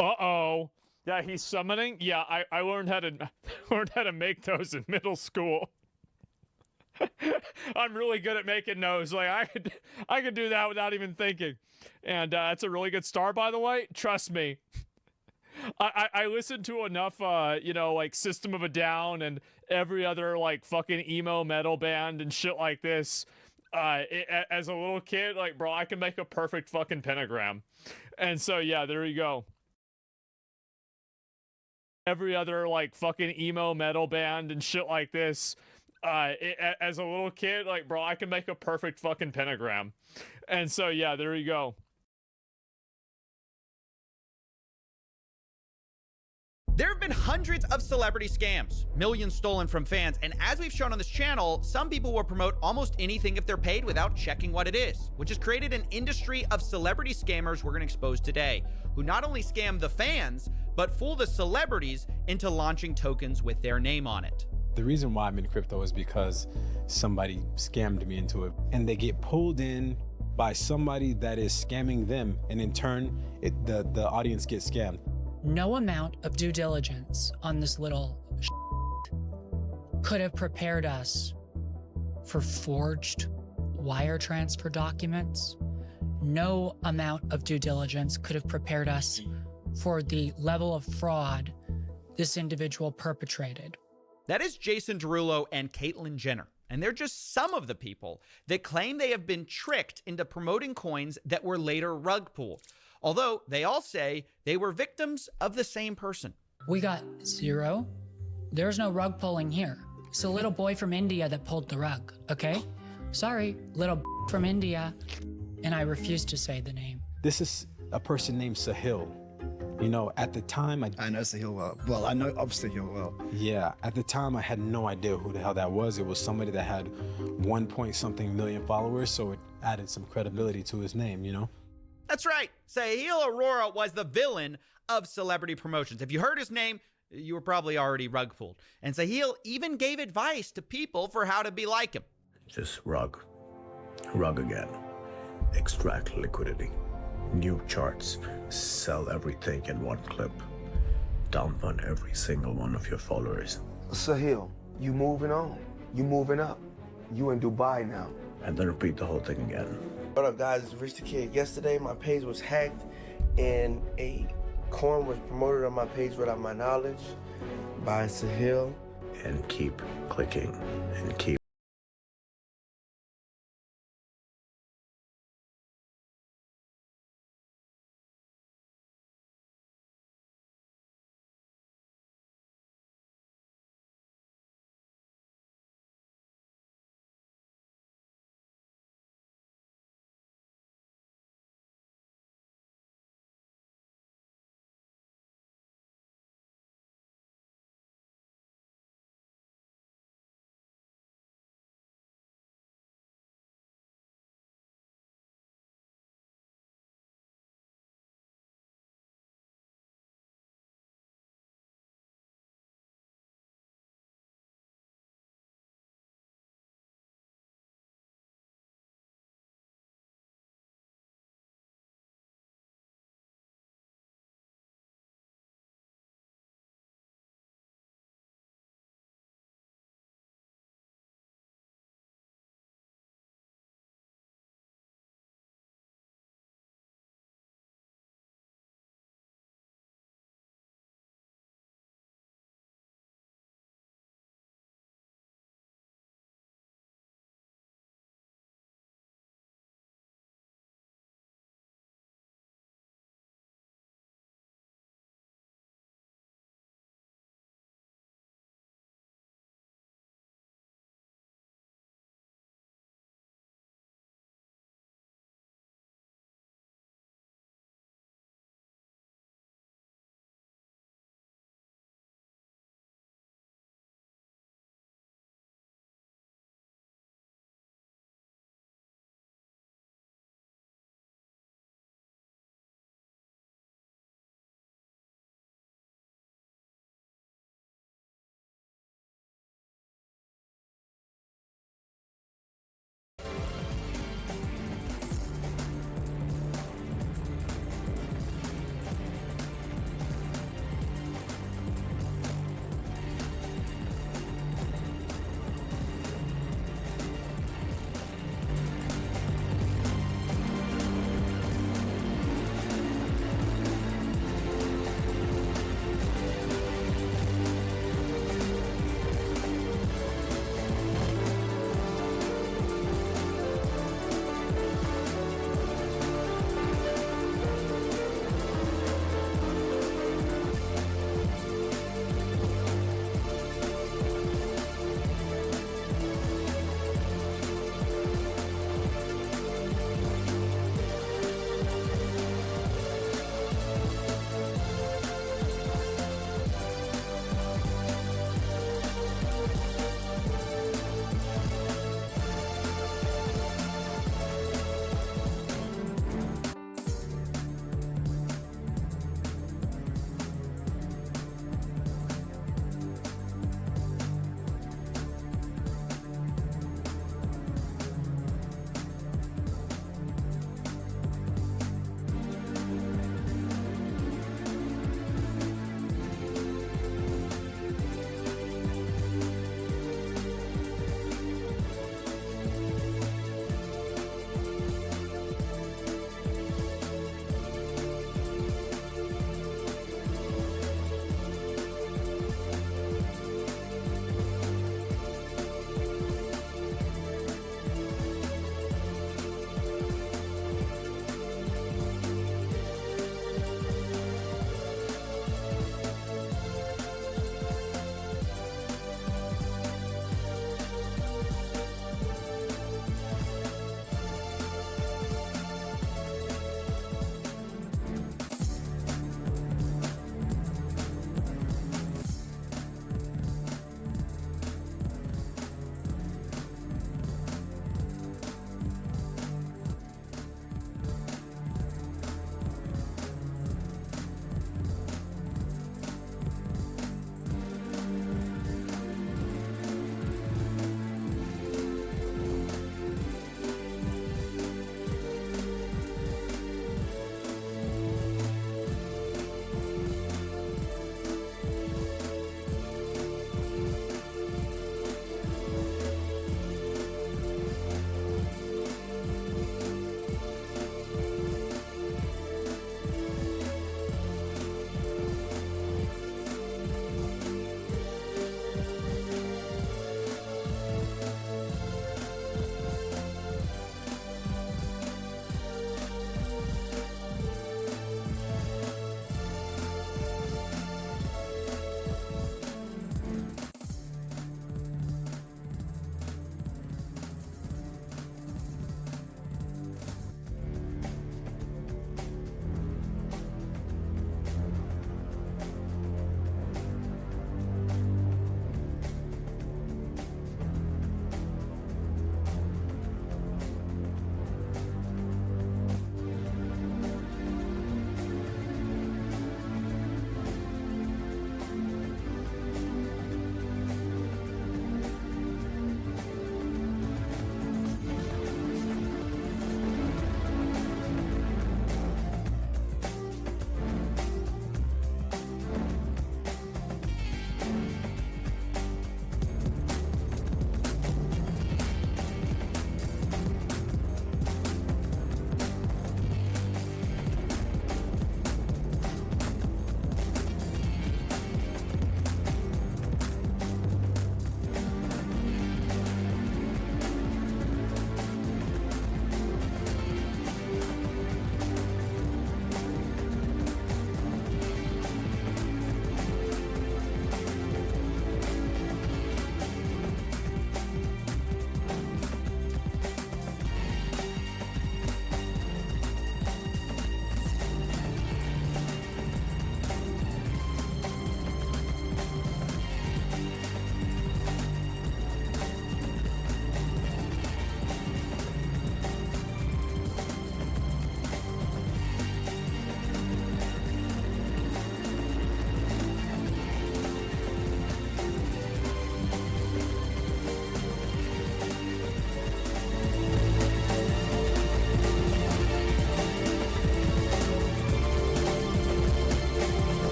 Speaker 3: Uh-oh. Yeah, he's summoning. Yeah, I learned how to make those in middle school. I'm really good at making those. Like I could do that without even thinking. And that's a really good star, by the way. Trust me. I listened to enough, like System of a Down and every other like fucking emo metal band and shit like this. As a little kid, like, bro, I can make a perfect fucking pentagram. And so, yeah, there you go. Every other like fucking emo metal band and shit like this. As a little kid, like, bro, I can make a perfect fucking pentagram. And so, yeah, there you go.
Speaker 10: There have been hundreds of celebrity scams, millions stolen from fans, and as we've shown on this channel, some people will promote almost anything if they're paid without checking what it is, which has created an industry of celebrity scammers we're going to expose today, who not only scam the fans, but fool the celebrities into launching tokens with their name on it.
Speaker 11: The reason why I'm in crypto is because somebody scammed me into it, and they get pulled in by somebody that is scamming them, and in turn, the audience gets scammed.
Speaker 12: No amount of due diligence on this little could have prepared us for forged wire transfer documents. No amount of due diligence could have prepared us for the level of fraud this individual perpetrated.
Speaker 10: That is Jason Derulo and Caitlyn Jenner. And they're just some of the people that claim they have been tricked into promoting coins that were later rug pulled. Although they all say they were victims of the same person.
Speaker 12: We got zero. There's no rug pulling here. It's a little boy from India that pulled the rug, okay? Sorry, little from India. And I refuse to say the name.
Speaker 11: This is a person named Sahil. You know, at the time, I
Speaker 13: know Sahil well. Well, I know of Sahil well.
Speaker 11: Yeah, at the time, I had no idea who the hell that was. It was somebody that had 1 point something million followers, so it added some credibility to his name, you know?
Speaker 10: That's right. Sahil Aurora was the villain of celebrity promotions. If you heard his name, you were probably already rug pulled. And Sahil even gave advice to people for how to be like him.
Speaker 7: Just rug. Rug again. Extract liquidity. New charts. Sell everything in one clip. Dump on every single one of your followers.
Speaker 14: Sahil, you moving on. You moving up. You in Dubai now.
Speaker 7: And then repeat the whole thing again.
Speaker 14: What up, guys? It's Rich the Kid. Yesterday, my page was hacked and a coin was promoted on my page without my knowledge by Sahil.
Speaker 7: And keep clicking and keep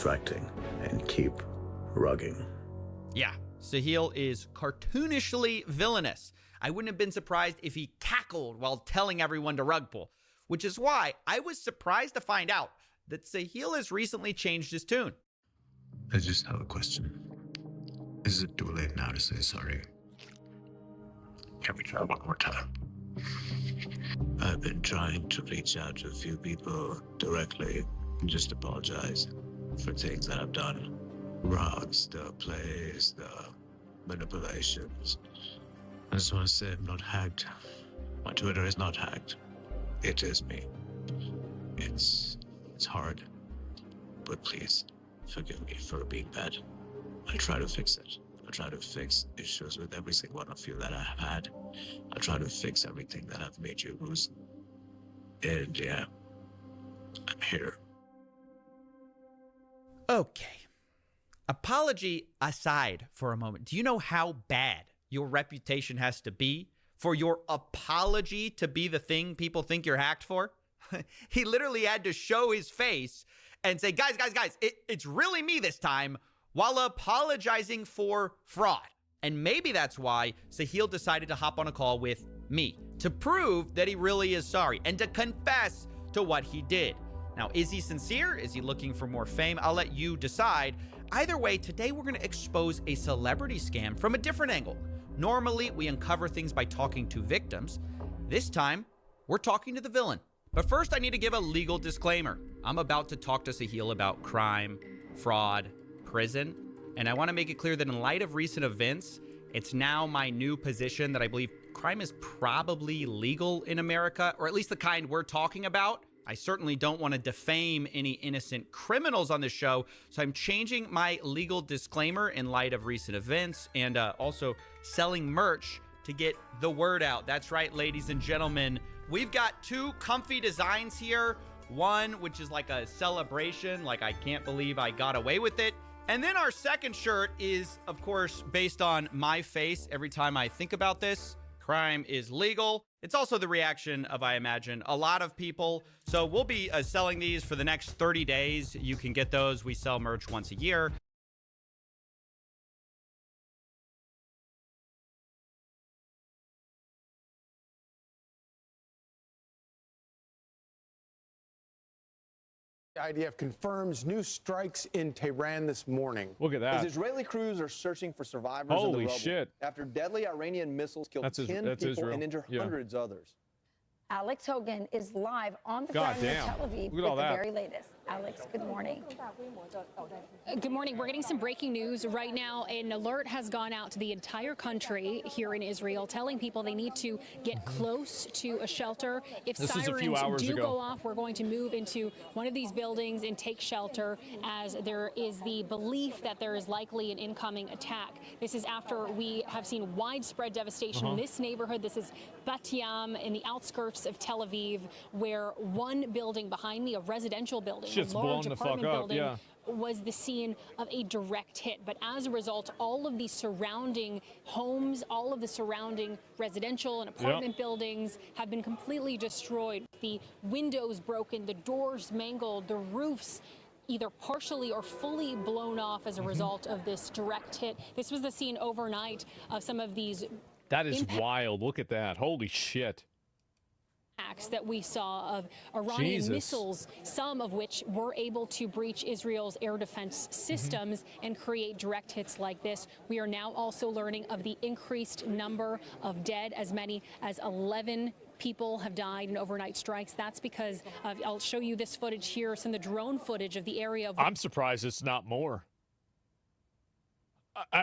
Speaker 7: distracting, and keep rugging.
Speaker 10: Yeah, Sahil is cartoonishly villainous. I wouldn't have been surprised if he cackled while telling everyone to rug pull, which is why I was surprised to find out that Sahil has recently changed his tune.
Speaker 7: I just have a question. Is it too late now to say sorry? Can we try one more time? I've been trying to reach out to a few people directly and just apologize for things that I've done. Rugs, the plays, the manipulations. I just want to say I'm not hacked. My Twitter is not hacked. It is me. It's hard. But please, forgive me for being bad. I try to fix it. I try to fix issues with every single one of you that I have had. I try to fix everything that I've made you lose. And yeah, I'm here.
Speaker 10: Okay. Apology aside for a moment, do you know how bad your reputation has to be for your apology to be the thing people think you're hacked for? He literally had to show his face and say, guys, it's really me this time, while apologizing for fraud. And maybe that's why Sahil decided to hop on a call with me to prove that he really is sorry and to confess to what he did. Now, is he sincere? Is he looking for more fame? I'll let you decide. Either way, today we're going to expose a celebrity scam from a different angle. Normally, we uncover things by talking to victims. This time, we're talking to the villain. But first, I need to give a legal disclaimer. I'm about to talk to Sahil about crime, fraud, prison, and I want to make it clear that in light of recent events, it's now my new position that I believe crime is probably legal in America, or at least the kind we're talking about. I certainly don't want to defame any innocent criminals on this show, so I'm changing my legal disclaimer in light of recent events and also selling merch to get the word out. That's right, ladies and gentlemen. We've got two comfy designs here. One, which is like a celebration, like I can't believe I got away with it. And then our second shirt is, of course, based on my face every time I think about this. Crime is legal. It's also the reaction of, I imagine, a lot of people. So we'll be selling these for the next 30 days. You can get those. We sell merch once a year.
Speaker 15: IDF confirms new strikes in Tehran this morning.
Speaker 3: Look at that.
Speaker 15: As Israeli crews are searching for survivors
Speaker 3: Holy
Speaker 15: in the rubble
Speaker 3: shit.
Speaker 15: after deadly Iranian missiles killed 10 people
Speaker 3: Israel.
Speaker 15: and injured hundreds others.
Speaker 16: Alex Hogan is live on the
Speaker 3: God
Speaker 16: ground in
Speaker 3: damn.
Speaker 16: Tel Aviv
Speaker 3: Look at
Speaker 16: with
Speaker 3: all
Speaker 16: the
Speaker 3: that.
Speaker 16: very latest. Alex, good morning.
Speaker 17: Good morning. We're getting some breaking news right now. An alert has gone out to the entire country here in Israel, telling people they need to get close to a shelter. If
Speaker 3: This is a few
Speaker 17: sirens
Speaker 3: hours
Speaker 17: do
Speaker 3: ago.
Speaker 17: go off, we're going to move into one of these buildings and take shelter, as there is the belief that there is likely an incoming attack. This is after we have seen widespread devastation in this neighborhood. This is Bat Yam in the outskirts of Tel Aviv, where one building behind me, a residential building,
Speaker 3: Shit's
Speaker 17: a large
Speaker 3: blown the fuck
Speaker 17: apartment
Speaker 3: up,
Speaker 17: building,
Speaker 3: yeah.
Speaker 17: was the scene of a direct hit. But as a result, all of the surrounding homes, all of the surrounding residential and apartment buildings have been completely destroyed. The windows broken, the doors mangled, the roofs either partially or fully blown off as a result of this direct hit. This was the scene overnight of some of these
Speaker 3: That is wild. Look at that. Holy shit.
Speaker 17: acts that we saw of Iranian
Speaker 3: Jesus.
Speaker 17: missiles, some of which were able to breach Israel's air defense systems and create direct hits like this. We are now also learning of the increased number of dead. As many as 11 people have died in overnight strikes. That's because of, I'll show you this footage here, some of the drone footage of the area of
Speaker 3: I'm surprised it's not more.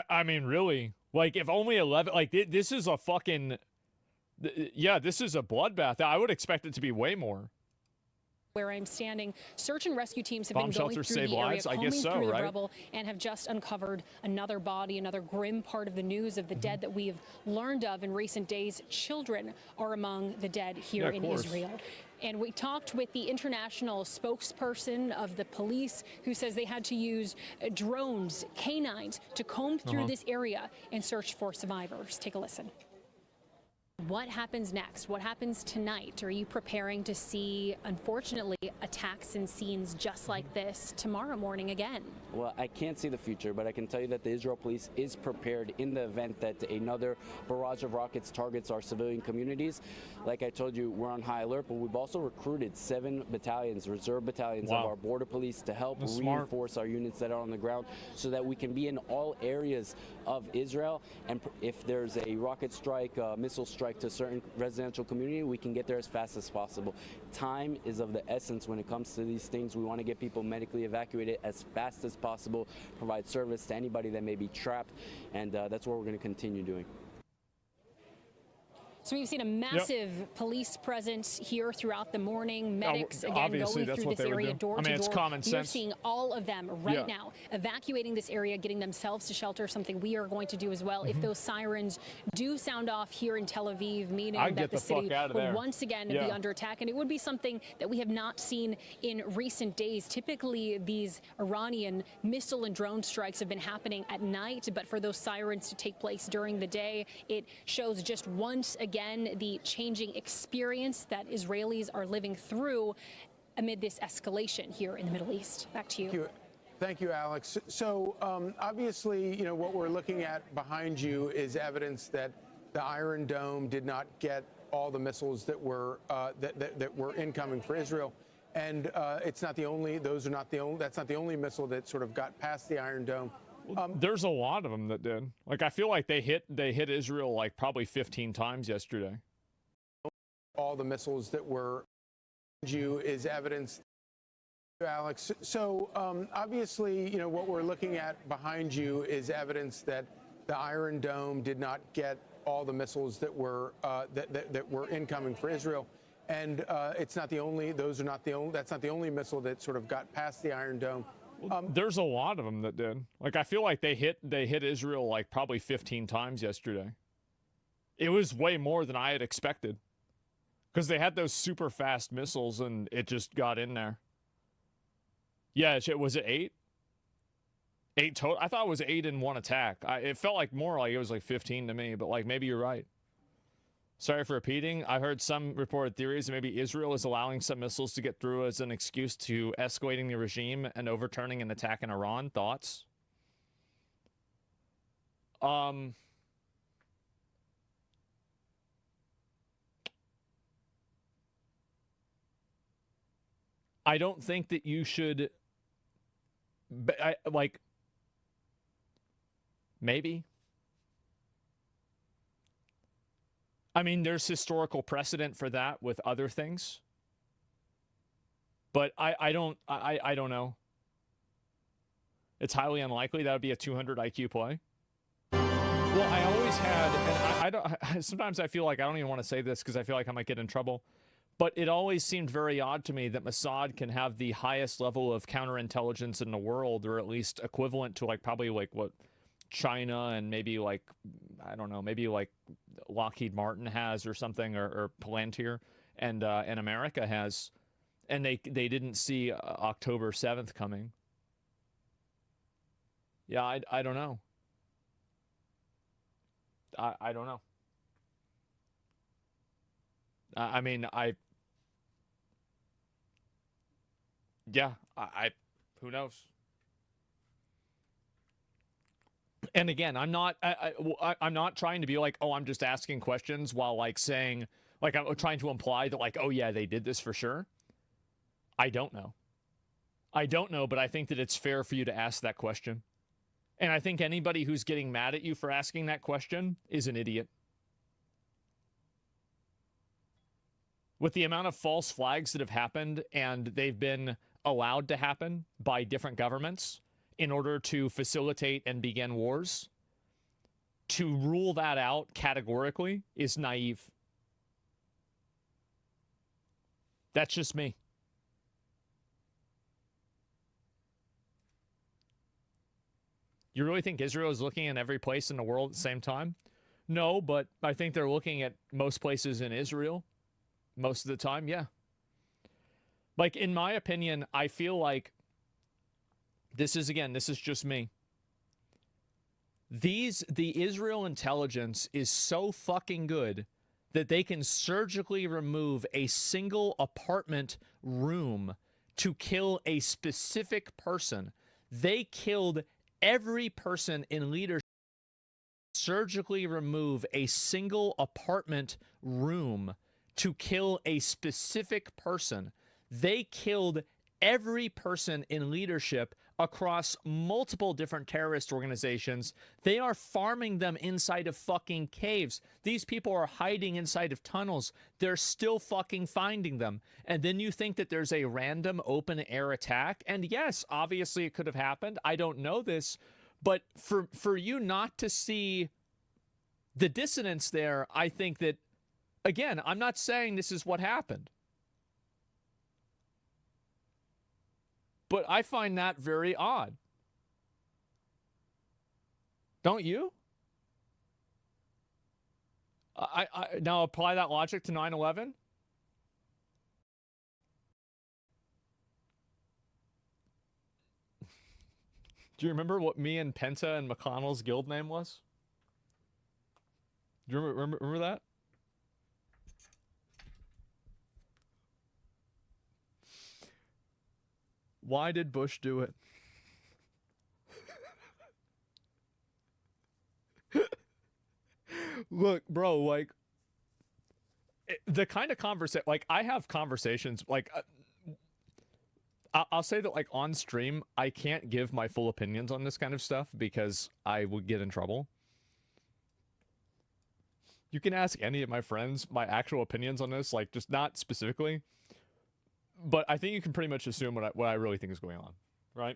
Speaker 3: I mean, really? Like, if only 11... Like, this is a fucking... Yeah, this is a bloodbath. I would expect it to be way more.
Speaker 17: where I'm standing. Search and rescue teams have
Speaker 3: Bomb
Speaker 17: been going
Speaker 3: shelters
Speaker 17: through
Speaker 3: save
Speaker 17: the area,
Speaker 3: lives? I
Speaker 17: combing
Speaker 3: guess so,
Speaker 17: through the
Speaker 3: right?
Speaker 17: rubble, and have just uncovered another body, another grim part of the news of the dead that we have learned of in recent days. Children are among the dead here in Israel. And we talked with the international spokesperson of the police, who says they had to use drones, canines, to comb through this area and search for survivors. Take a listen. What happens next? What happens tonight? Are you preparing to see, unfortunately, attacks and scenes just like this tomorrow morning again?
Speaker 18: Well, I can't see the future, but I can tell you that the Israel police is prepared in the event that another barrage of rockets targets our civilian communities. Like I told you, we're on high alert, but we've also recruited 7 battalions, reserve battalions of our border police to help reinforce our units that are on the ground so that we can be in all areas of Israel. And if there's a rocket strike, missile strike to a certain residential community, we can get there as fast as possible. Time is of the essence when it comes to these things. We want to get people medically evacuated as fast as possible, provide service to anybody that may be trapped, and that's what we're going to continue doing.
Speaker 17: So we've seen a massive police presence here throughout the morning. Medics, again, going through this area door to door.
Speaker 3: It's common sense.
Speaker 17: We're seeing all of them right now evacuating this area, getting themselves to shelter, something we are going to do as well. If those sirens do sound off here in Tel Aviv, meaning that the city would once again be under attack. And it would be something that we have not seen in recent days. Typically, these Iranian missile and drone strikes have been happening at night, but for those sirens to take place during the day, it shows just once again the changing experience that Israelis are living through amid this escalation here in the Middle East. Back to you.
Speaker 15: Thank you, Alex. So obviously, you know, what we're looking at behind you is evidence that the Iron Dome did not get all the missiles that were that were incoming for Israel. And it's not the only; those are not the only. That's not the only missile that sort of got past the Iron Dome.
Speaker 3: There's a lot of them that did. Like, I feel like they hit Israel like probably 15 times yesterday.
Speaker 15: All the missiles that were you is evidence, Alex. So obviously, you know, what we're looking at behind you is evidence that the Iron Dome did not get all the missiles that were that were incoming for Israel. And it's not the only; those are not the only. That's not the only missile that sort of got past the Iron Dome.
Speaker 3: There's a lot of them that did. Like, I feel like they hit Israel like probably 15 times yesterday. It was way more than I had expected, because they had those super fast missiles and it just got in there. Yeah, was it 8? 8 total? I thought it was 8 in one attack. It felt like more like it was like 15 to me, but like maybe you're right. Sorry for repeating. I heard some reported theories that maybe Israel is allowing some missiles to get through as an excuse to escalating the regime and overturning an attack in Iran. Thoughts? I don't think that you should... maybe... I mean, there's historical precedent for that with other things, but I don't know. It's highly unlikely that would be a 200 IQ play. Well, I always had, and I don't. Sometimes I feel like I don't even want to say this because I feel like I might get in trouble, but it always seemed very odd to me that Mossad can have the highest level of counterintelligence in the world, or at least equivalent to like probably like what China and maybe like, I don't know, maybe like Lockheed Martin has or something, or Palantir and America has, and they didn't see October 7th coming. Yeah, I don't know. I don't know. I mean, who knows? And again, I'm not trying to be like, oh, I'm just asking questions while like saying, like, I'm trying to imply that like, oh yeah, they did this for sure. I don't know. But I think that it's fair for you to ask that question. And I think anybody who's getting mad at you for asking that question is an idiot. With the amount of false flags that have happened, and they've been allowed to happen by different governments in order to facilitate and begin wars, to rule that out categorically is naive. That's just me. You really think Israel is looking in every place in the world at the same time? No, but I think they're looking at most places in Israel most of the time, yeah. Like, in my opinion, I feel like this is just me. The Israel intelligence is so fucking good
Speaker 6: that they can surgically remove a single apartment room to kill a specific person. They killed every person in leadership. Surgically remove a single apartment room to kill a specific person. They killed every person in leadership across multiple different terrorist organizations. They are farming them inside of fucking caves. These people are hiding inside of tunnels. They're still fucking finding them. And then you think that there's a random open air attack. And yes, obviously it could have happened. I don't know this. But for you not to see the dissonance there, I think that, again, I'm not saying this is what happened. But I find that very odd. Don't you? I now apply that logic to 9/11. Do you remember what me and Penta and McConnell's guild name was? Do you remember that? Why did Bush do it? Look, bro, like, the kind of conversation, like, I have conversations, like, I'll say that, like, on stream, I can't give my full opinions on this kind of stuff because I would get in trouble. You can ask any of my friends my actual opinions on this, like, just not specifically. But I think you can pretty much assume what I really think is going on, right?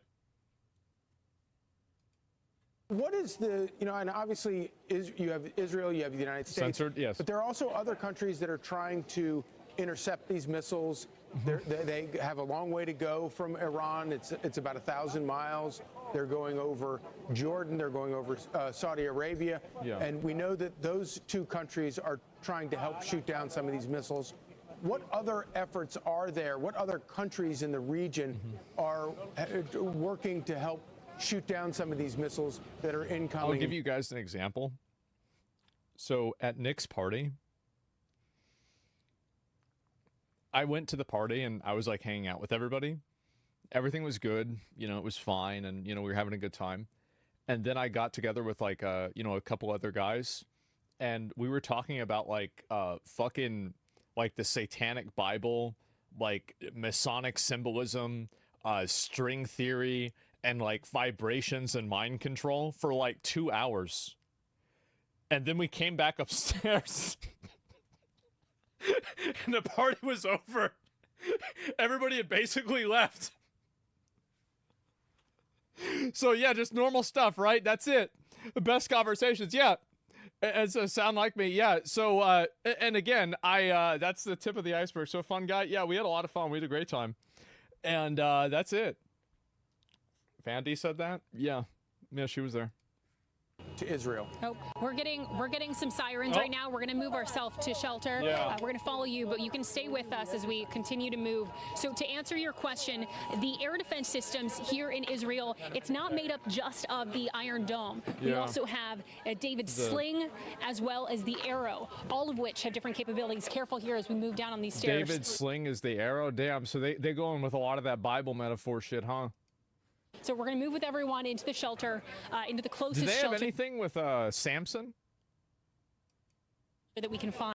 Speaker 15: What is the, you know, and obviously you have Israel, you have the United States.
Speaker 3: Censored, yes.
Speaker 15: But there are also other countries that are trying to intercept these missiles. They have a long way to go from Iran. It's about 1,000 miles. They're going over Jordan. They're going over Saudi Arabia.
Speaker 3: Yeah.
Speaker 15: And we know that those two countries are trying to help shoot down some of these missiles. What other efforts are there? What other countries in the region are working to help shoot down some of these missiles that are incoming?
Speaker 3: I'll give you guys an example. So at Nick's party, I went to the party and I was like hanging out with everybody. Everything was good. You know, it was fine. And, you know, we were having a good time. And then I got together with like, you know, a couple other guys and we were talking about like, fucking like the Satanic Bible, like Masonic symbolism, string theory, and like vibrations and mind control for like 2 hours. And then we came back upstairs and the party was over. Everybody had basically left. So yeah, just normal stuff, right? That's it. The best conversations, yeah. As a sound like me, yeah. So, and again, that's the tip of the iceberg. So, fun guy, yeah. We had a lot of fun. We had a great time, and that's it. Vandy said that, yeah, she was there.
Speaker 15: To Israel.
Speaker 17: Oh, we're getting some sirens right now. We're going to move ourselves to shelter.
Speaker 3: Yeah.
Speaker 17: We're going to follow you, but you can stay with us as we continue to move. So to answer your question, the air defense systems here in Israel, it's not made up just of the Iron Dome. We
Speaker 3: Yeah.
Speaker 17: also have David's sling as well as the arrow, all of which have different capabilities. Careful here as we move down on these stairs.
Speaker 3: David's sling is the arrow. Damn. So they go in with a lot of that Bible metaphor shit, huh?
Speaker 17: So we're going to move with everyone into the shelter, into the closest
Speaker 3: Do they have
Speaker 17: shelter
Speaker 3: anything with Samson?
Speaker 17: that we can find.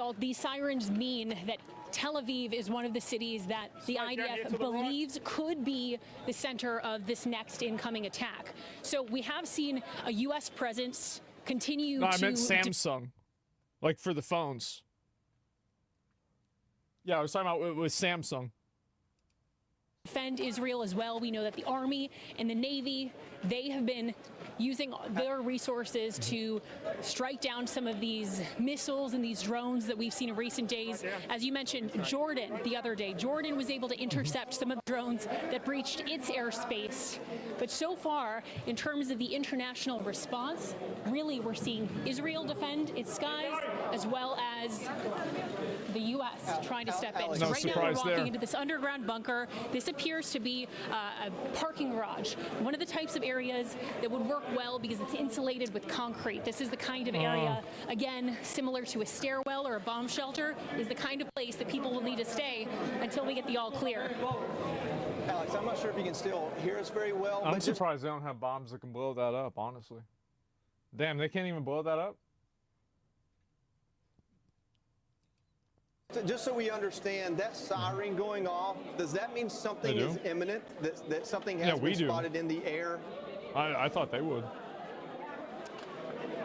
Speaker 17: Well, these sirens mean that Tel Aviv is one of the cities that the IDF believes could be the center of this next incoming attack. So we have seen a U.S. presence continue
Speaker 3: No,
Speaker 17: to...
Speaker 3: I meant Samsung. Like for the phones. Yeah, I was talking about with Samsung.
Speaker 17: defend Israel as well. We know that the Army and the Navy, they have been using their resources to strike down some of these missiles and these drones that we've seen in recent days. As you mentioned, Jordan the other day, Jordan was able to intercept some of the drones that breached its airspace. But so far, in terms of the international response, really we're seeing Israel defend its skies as well as the U.S. trying to step in. So right now we're walking into this underground bunker. This appears to be a parking garage, one of the types of areas that would work well because it's insulated with concrete. This is the kind of area, again, similar to a stairwell or a bomb shelter, is the kind of place that people will need to stay until we get the all clear.
Speaker 19: Alex, I'm not sure if you can still hear us very well.
Speaker 3: I'm surprised they don't have bombs that can blow that up, honestly. Damn, they can't even blow that up?
Speaker 19: Just so we understand, that siren going off, does that mean something is imminent? That something has been spotted in the air?
Speaker 3: I thought they would.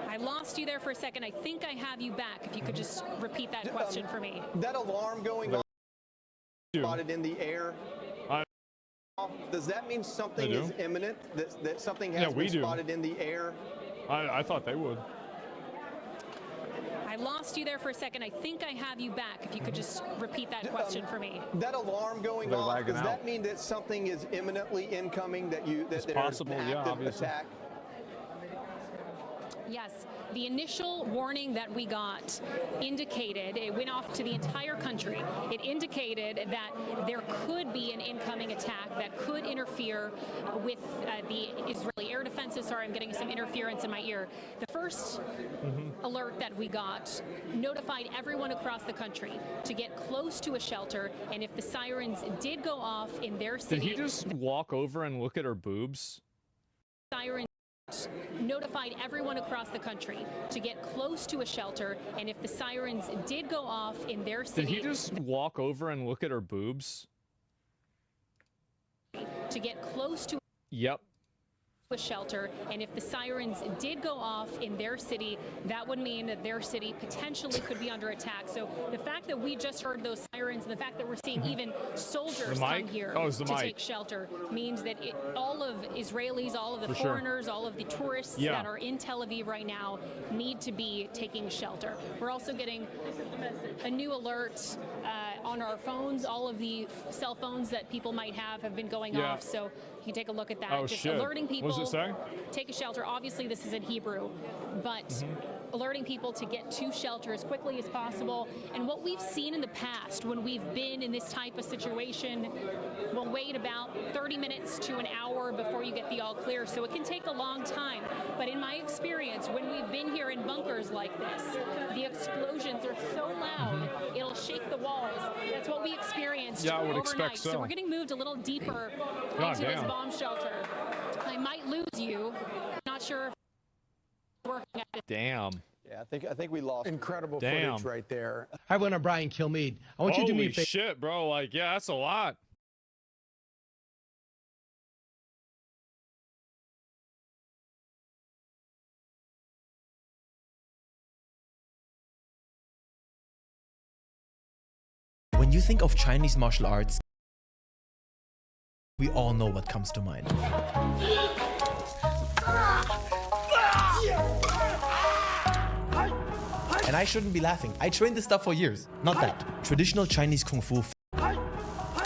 Speaker 17: I lost you there for a second. I think I have you back. If you could just repeat that question for me.
Speaker 19: That alarm going off, spotted in the air? Does that mean something is imminent? That something has been spotted in the air?
Speaker 3: I thought they would.
Speaker 17: I lost you there for a second. I think I have you back. If you could just repeat that question for me.
Speaker 19: That alarm going off, does that mean that something is imminently incoming, that there's an active attack?
Speaker 17: Yes, the initial warning that we got indicated, it went off to the entire country. It indicated that there could be an incoming attack that could interfere with the Israeli air defenses. Sorry, I'm getting some interference in my ear. The first alert that we got notified everyone across the country to get close to a shelter, and if the sirens did go off in their city...
Speaker 3: Did he just walk over and look at her boobs?
Speaker 17: Sirens notified everyone across the country to get close to a shelter, and if the sirens did go off in their city...
Speaker 3: Did he just walk over and look at her boobs?
Speaker 17: To get close to
Speaker 3: a
Speaker 17: shelter, and if the sirens did go off in their city, that would mean that their city potentially could be under attack. So the fact that we just heard those sirens and the fact that we're seeing even soldiers come here to take shelter means that all of Israelis, all of the foreigners, all of the tourists that are in Tel Aviv right now need to be taking shelter. We're also getting a new alert on our phones. All of the cell phones that people might have been going off, so you can take a look at that. Just alerting people.
Speaker 3: What does it say?
Speaker 17: Take a shelter. Obviously, this is in Hebrew, but alerting people to get to shelter as quickly as possible. And what we've seen in the past when we've been in this type of situation, we'll wait about 30 minutes to an hour before you get the all clear. So it can take a long time. But in my experience, when we've been here in bunkers like this, the explosions are so loud, it'll shake the walls. That's what we experienced overnight. So we're getting moved a little deeper into this bomb shelter. I might lose you. I'm not sure if it's working at it.
Speaker 3: Damn.
Speaker 19: Yeah, I think we lost incredible
Speaker 3: footage
Speaker 19: right there.
Speaker 20: Hi, everyone. I'm Brian Kilmeade. I want you to do me a favor.
Speaker 3: Holy shit, bro. Like, yeah, that's a lot.
Speaker 21: When you think of Chinese martial arts, we all know what comes to mind. And I shouldn't be laughing. I trained this stuff for years. Not that. Traditional Chinese Kung Fu.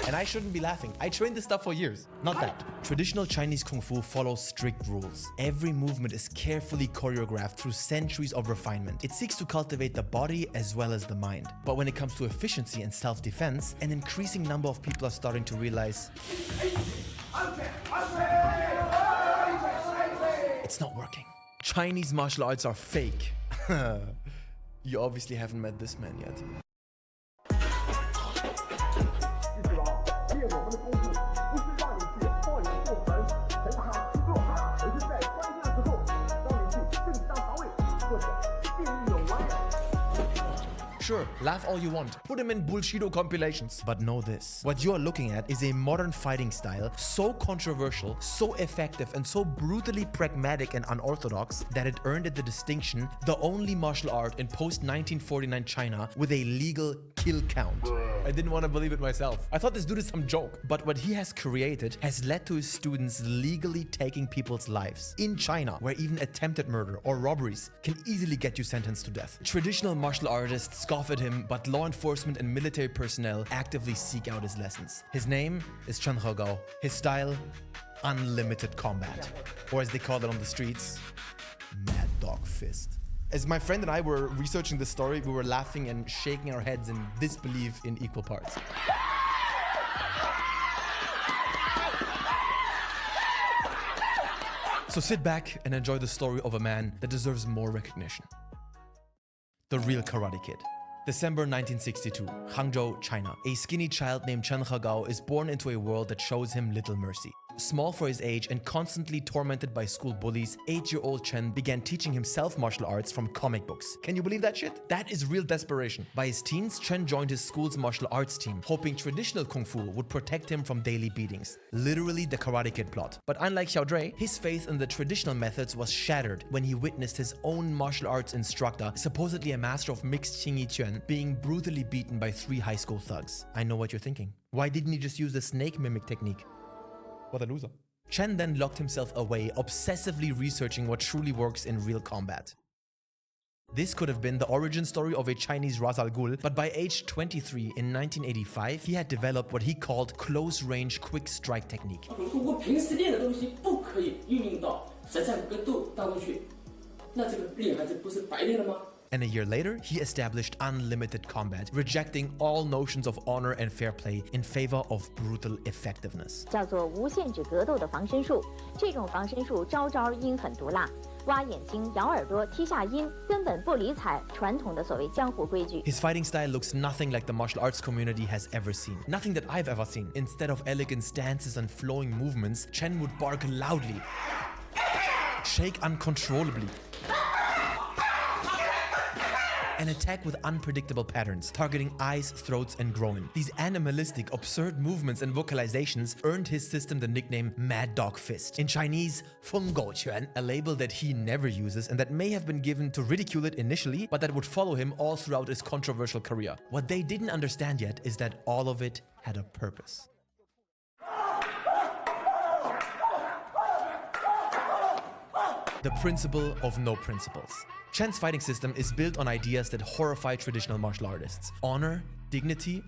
Speaker 21: And I shouldn't be laughing. I trained this stuff for years. Not that. Traditional Chinese Kung Fu follows strict rules. Every movement is carefully choreographed through centuries of refinement. It seeks to cultivate the body as well as the mind. But when it comes to efficiency and self-defense, an increasing number of people are starting to realize it's not working. Chinese martial arts are fake. You obviously haven't met this man yet. Sure, laugh all you want. Put him in bullshido compilations. But know this. What you are looking at is a modern fighting style so controversial, so effective, and so brutally pragmatic and unorthodox that it earned it the distinction the only martial art in post-1949 China with a legal kill count. I didn't want to believe it myself. I thought this dude is some joke. But what he has created has led to his students legally taking people's lives. In China, where even attempted murder or robberies can easily get you sentenced to death. Traditional martial artists scoff at him, but law enforcement and military personnel actively seek out his lessons. His name is Chen Hegao. His style, unlimited combat. Or as they call it on the streets, Mad Dog Fist. As my friend and I were researching this story, we were laughing and shaking our heads in disbelief in equal parts. So sit back and enjoy the story of a man that deserves more recognition. The real Karate Kid. December 1962, Hangzhou, China. A skinny child named Chen Hegao is born into a world that shows him little mercy. Small for his age and constantly tormented by school bullies, 8-year-old Chen began teaching himself martial arts from comic books. Can you believe that shit? That is real desperation. By his teens, Chen joined his school's martial arts team, hoping traditional kung fu would protect him from daily beatings. Literally the Karate Kid plot. But unlike Xiao Dre, his faith in the traditional methods was shattered when he witnessed his own martial arts instructor, supposedly a master of mixed Qingyi Quan, being brutally beaten by 3 high school thugs. I know what you're thinking. Why didn't he just use the snake mimic technique? What a loser. Chen then locked himself away, obsessively researching what truly works in real combat. This could have been the origin story of a Chinese Ra's al Ghul, but by age 23 in 1985, he had developed what he called close-range quick strike technique. And a year later, he established unlimited combat, rejecting all notions of honor and fair play in favor of brutal effectiveness. His fighting style looks nothing like the martial arts community has ever seen. Nothing that I've ever seen. Instead of elegant stances and flowing movements, Chen would bark loudly, shake uncontrollably, and attack with unpredictable patterns, targeting eyes, throats, and groin. These animalistic, absurd movements and vocalizations earned his system the nickname Mad Dog Fist. In Chinese, Feng Gou Quan, a label that he never uses and that may have been given to ridicule it initially, but that would follow him all throughout his controversial career. What they didn't understand yet is that all of it had a purpose. The principle of no principles. Chen's fighting system is built on ideas that horrify traditional martial artists. Honor, dignity.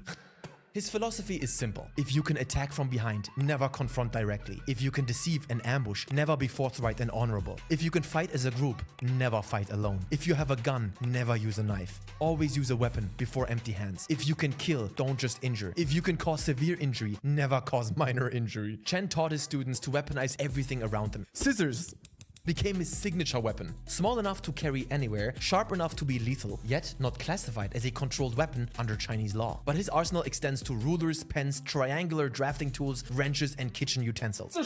Speaker 21: His philosophy is simple. If you can attack from behind, never confront directly. If you can deceive and ambush, never be forthright and honorable. If you can fight as a group, never fight alone. If you have a gun, never use a knife. Always use a weapon before empty hands. If you can kill, don't just injure. If you can cause severe injury, never cause minor injury. Chen taught his students to weaponize everything around them. Scissors became his signature weapon. Small enough to carry anywhere, sharp enough to be lethal, yet not classified as a controlled weapon under Chinese law. But his arsenal extends to rulers, pens, triangular drafting tools, wrenches, and kitchen utensils.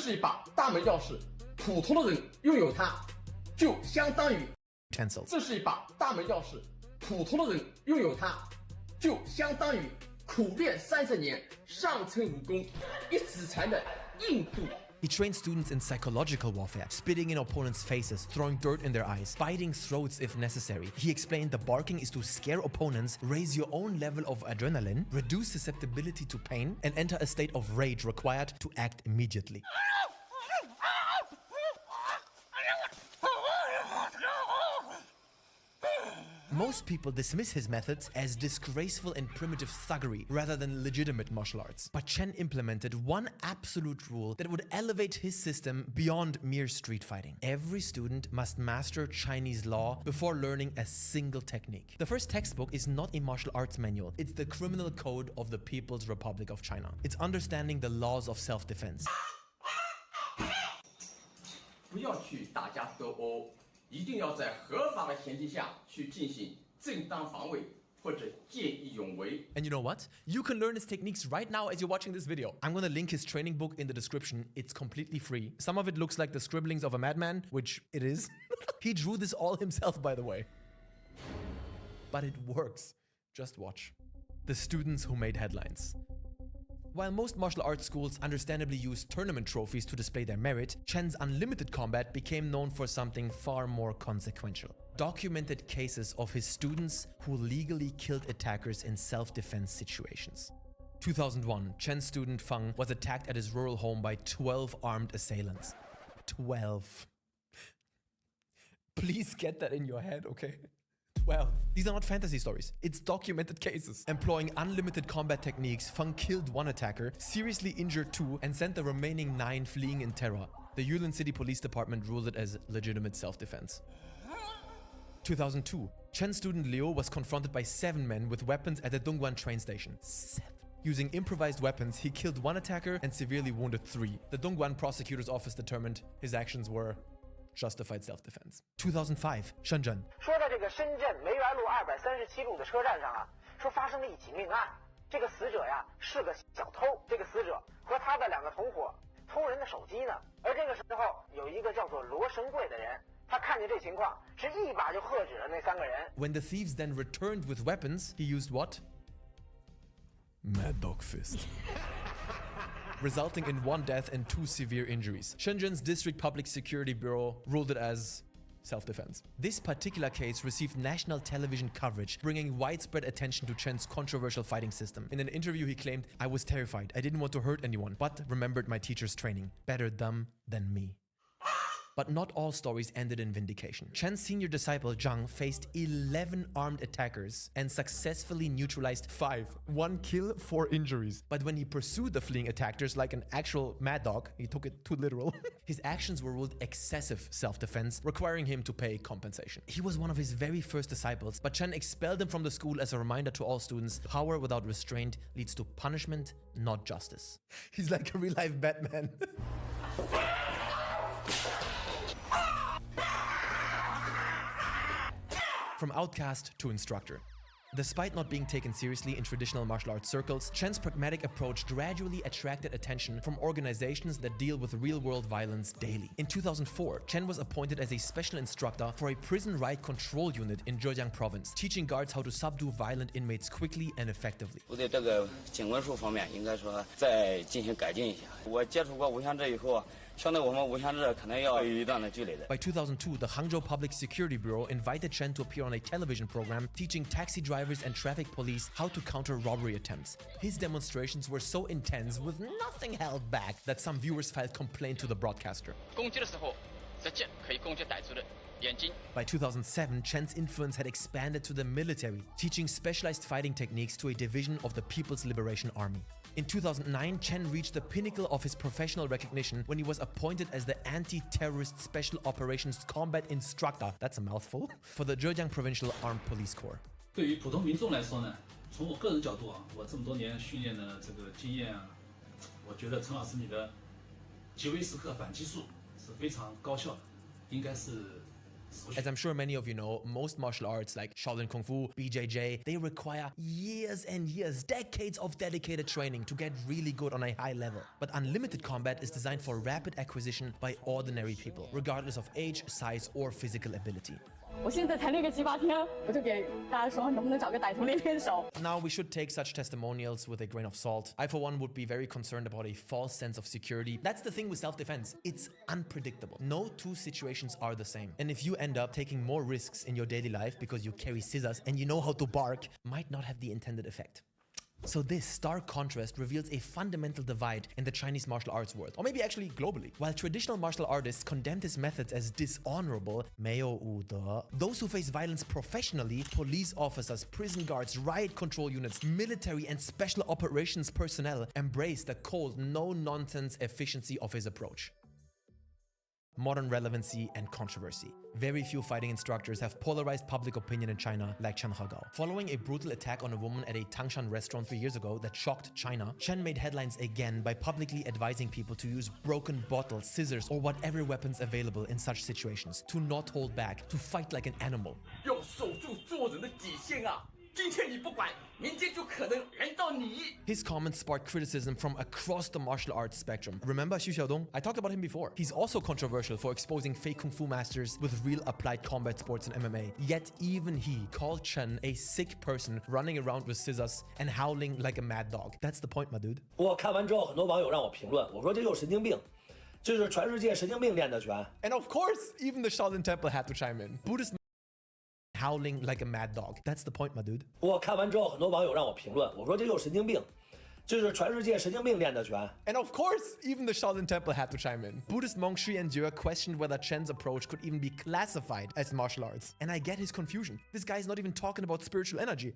Speaker 21: He trained students in psychological warfare, spitting in opponents' faces, throwing dirt in their eyes, biting throats if necessary. He explained the barking is to scare opponents, raise your own level of adrenaline, reduce susceptibility to pain, and enter a state of rage required to act immediately. Most people dismiss his methods as disgraceful and primitive thuggery rather than legitimate martial arts. But Chen implemented one absolute rule that would elevate his system beyond mere street fighting. Every student must master Chinese law before learning a single technique. The first textbook is not a martial arts manual. It's the Criminal Code of the People's Republic of China. It's understanding the laws of self-defense.
Speaker 2: 不要去大家斗殴，一定要在合法的前提下去进行正当防卫或者见义勇为。
Speaker 21: And you know what? You can learn his techniques right now as you're watching this video. I'm gonna link his training book in the description. It's completely free. Some of it looks like the scribblings of a madman, which it is. He drew this all himself, by the way. But it works. Just watch. The students who made headlines. While most martial arts schools understandably use tournament trophies to display their merit, Chen's unlimited combat became known for something far more consequential. Documented cases of his students who legally killed attackers in self-defense situations. 2001, Chen's student Feng was attacked at his rural home by 12 armed assailants. 12. Please get that in your head, okay? 12. These are not fantasy stories. It's documented cases. Employing unlimited combat techniques, Feng killed one attacker, seriously injured two, and sent the remaining 9 fleeing in terror. The Yulin City Police Department ruled it as legitimate self-defense. 2002, Chen student Liu was confronted by 7 men with weapons at the Dongguan train station. 7. Using improvised weapons, he killed 1 attacker and severely wounded 3. The Dongguan prosecutor's office determined his actions were justified self-defense. 2005, Shenzhen.
Speaker 1: 说在这个深圳梅园路237路的车站上啊，说发生了一起命案。这个死者呀是个小偷，这个死者和他的2个同伙偷人的手机呢。而这个时候有一个叫做罗神贵的人，他看见这情况，是一把就喝止了那3个人。
Speaker 21: When the thieves then returned with weapons, he used what? Mad Dog Fist. Resulting in 1 death and 2 severe injuries. Shenzhen's District Public Security Bureau ruled it as self-defense. This particular case received national television coverage, bringing widespread attention to Chen's controversial fighting system. In an interview, he claimed, "I was terrified. I didn't want to hurt anyone, but remembered my teacher's training. Better them than me." But not all stories ended in vindication. Chen's senior disciple Zhang faced 11 armed attackers and successfully neutralized 5. 1 kill, 4 injuries. But when he pursued the fleeing attackers like an actual mad dog, he took it too literal, his actions were ruled excessive self-defense, requiring him to pay compensation. He was one of his very first disciples, but Chen expelled him from the school as a reminder to all students, power without restraint leads to punishment, not justice. He's like a real-life Batman. From outcast to instructor. Despite not being taken seriously in traditional martial arts circles, Chen's pragmatic approach gradually attracted attention from organizations that deal with real-world violence daily. In 2004, Chen was appointed as a special instructor for a prison riot control unit in Zhejiang province, teaching guards how to subdue violent inmates quickly and effectively.
Speaker 22: 我对这个警棍术方面应该说再进行改进一下。我接触过无枪支以后，相对我们无枪支可能要有一段的距离的。
Speaker 21: By 2002, the Hangzhou Public Security Bureau invited Chen to appear on a television program teaching taxi drivers and traffic police how to counter robbery attempts. His demonstrations were so intense, with nothing held back, that some viewers filed complaint to the broadcaster.
Speaker 23: 攻击的时候，直接可以攻击歹徒的眼睛。
Speaker 21: By 2007, Chen's influence had expanded to the military, teaching specialized fighting techniques to a division of the People's Liberation Army. In 2009, Chen reached the pinnacle of his professional recognition when he was appointed as the Anti-Terrorist Special Operations Combat Instructor, that's a mouthful, for the Zhejiang Provincial Armed Police Corps.
Speaker 24: 对于普通民众来说呢，从我个人角度啊，我这么多年训练的这个经验啊，我觉得陈老师你的极微时刻反击术是非常高效的，应该是。
Speaker 21: As I'm sure many of you know, most martial arts like Shaolin Kung Fu, BJJ, they require years and years, decades of dedicated training to get really good on a high level. But unlimited combat is designed for rapid acquisition by ordinary people, regardless of age, size, or physical ability.
Speaker 25: 我现在才练个7、8天，我就给大家说能不能找个歹徒练练手。
Speaker 21: Now, we should take such testimonials with a grain of salt. I, for one, would be very concerned about a false sense of security. That's the thing with self-defense. It's unpredictable. No 2 situations are the same. And if you end up taking more risks in your daily life because you carry scissors and you know how to bark, might not have the intended effect. So this stark contrast reveals a fundamental divide in the Chinese martial arts world, or maybe actually globally. While traditional martial artists condemned his methods as dishonorable, 没有武德, those who face violence professionally, police officers, prison guards, riot control units, military and special operations personnel, embrace the cold, no-nonsense efficiency of his approach. Modern relevancy and controversy. Very few fighting instructors have polarized public opinion in China like Chen Hagao. Following a brutal attack on a woman at a Tangshan restaurant 3 years ago that shocked China, Chen made headlines again by publicly advising people to use broken bottles, scissors, or whatever weapons available in such situations, to not hold back, to fight like an animal.
Speaker 2: 要守住做人的底线啊！今天你不管，明天就可能轮到你。
Speaker 21: His comments sparked criticism from across the martial arts spectrum. Remember Xu Xiaodong? I talked about him before. He's also controversial for exposing fake kung fu masters with real applied combat sports in MMA. Yet even he called Chen a sick person running around with scissors and howling like a mad dog. That's the point, my dude.
Speaker 4: 我看完之后，很多网友让我评论，我说这就是神经病，这是全世界神经病练的拳。
Speaker 21: And of course, even the Shaolin Temple had to chime in. Buddhist howling like a mad dog. That's the point, my dude.
Speaker 4: 我看完之后，很多网友让我评论，我说这就是神经病，这是全世界神经病练的拳。
Speaker 21: And of course, even the Shaolin Temple had to chime in. Buddhist monk Shi Endure questioned whether Chen's approach could even be classified as martial arts. And I get his confusion. This guy's not even talking about spiritual energy.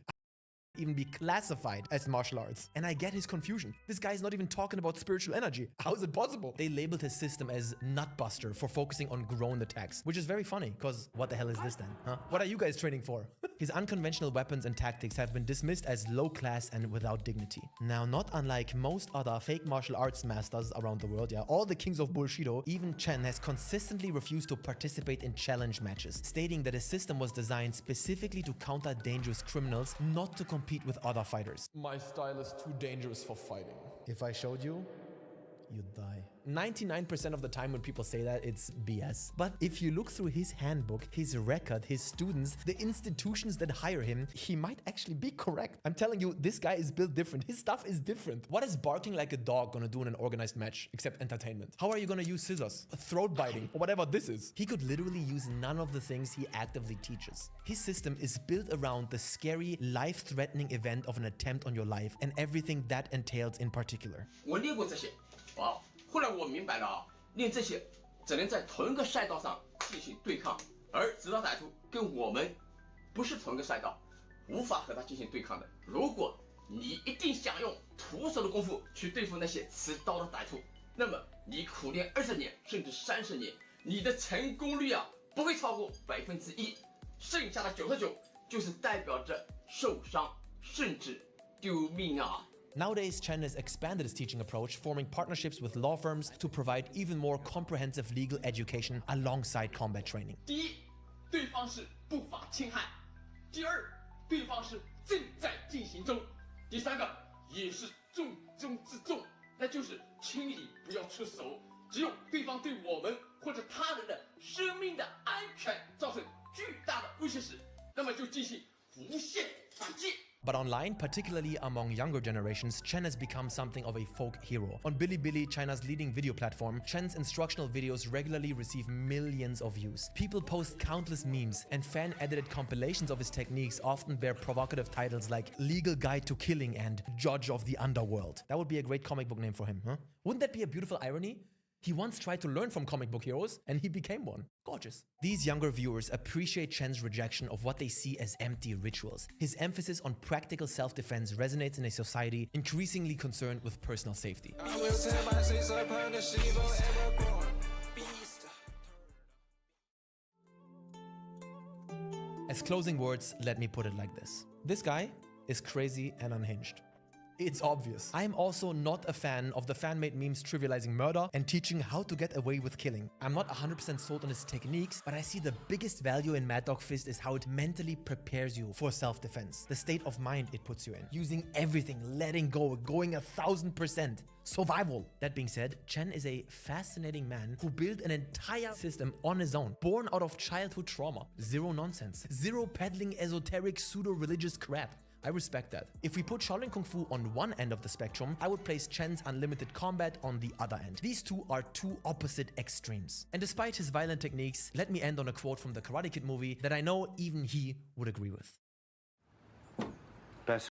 Speaker 21: Even be classified as martial arts. And I get his confusion. This guy's not even talking about spiritual energy. How is it possible? They labeled his system as Nutbuster for focusing on grown attacks, which is very funny, because what the hell is this then, huh? What are you guys training for? His unconventional weapons and tactics have been dismissed as low class and without dignity. Now, not unlike most other fake martial arts masters around the world, all the kings of Bullshido, even Chen has consistently refused to participate in challenge matches, stating that his system was designed specifically to counter dangerous criminals, not to compete with other fighters. My style is too dangerous for fighting. If I showed you, you'd die. 99% of the time when people say that, it's BS. But if you look through his handbook, his record, his students, the institutions that hire him, he might actually be correct. I'm telling you, this guy is built different. His stuff is different. What is barking like a dog gonna do in an organized match except entertainment? How are you gonna use scissors, throat biting, or whatever this is? He could literally use none of the things he actively teaches. His system is built around the scary, life-threatening event of an attempt on your life and everything that entails in particular.
Speaker 2: 我练过这些，后来我明白了练这些只能在同一个赛道上进行对抗，而指导歹徒跟我们不是同一个赛道，无法和他进行对抗的。如果你一定想用徒手的功夫去对付那些持刀的歹徒，那么你苦练20年甚至30年，你的成功率不会超过1%，剩下的99%就是代表着受伤甚至丢命啊。
Speaker 21: Nowadays, Chen has expanded his teaching approach, forming partnerships with law firms to provide even more comprehensive legal education alongside combat training.
Speaker 2: 第一，对方是不法侵害；第二，对方是正在进行中；第三个也是重中之重，那就是轻易不要出手。只有对方对我们或者他人的生命的安全造成巨大的威胁时，那么就进行无限反击。
Speaker 21: But online, particularly among younger generations, Chen has become something of a folk hero. On Bilibili, China's leading video platform, Chen's instructional videos regularly receive millions of views. People post countless memes, and fan-edited compilations of his techniques often bear provocative titles like Legal Guide to Killing and Judge of the Underworld. That would be a great comic book name for him, huh? Wouldn't that be a beautiful irony? He once tried to learn from comic book heroes, and he became one. Gorgeous. These younger viewers appreciate Chen's rejection of what they see as empty rituals. His emphasis on practical self-defense resonates in a society increasingly concerned with personal safety. As closing words, let me put it like this. This guy is crazy and unhinged. It's obvious. I am also not a fan of the fan-made memes trivializing murder and teaching how to get away with killing. I'm not 100% sold on his techniques, but I see the biggest value in Mad Dog Fist is how it mentally prepares you for self-defense. The state of mind it puts you in. Using everything, letting go, going 1000%. Survival. That being said, Chen is a fascinating man who built an entire system on his own, born out of childhood trauma. Zero nonsense. Zero peddling esoteric pseudo-religious crap. I respect that. If we put Shaolin Kung Fu on one end of the spectrum, I would place Chen's unlimited combat on the other end. These two are two opposite extremes. And despite his violent techniques, let me end on a quote from the Karate Kid movie that I know even he would agree with.
Speaker 14: Best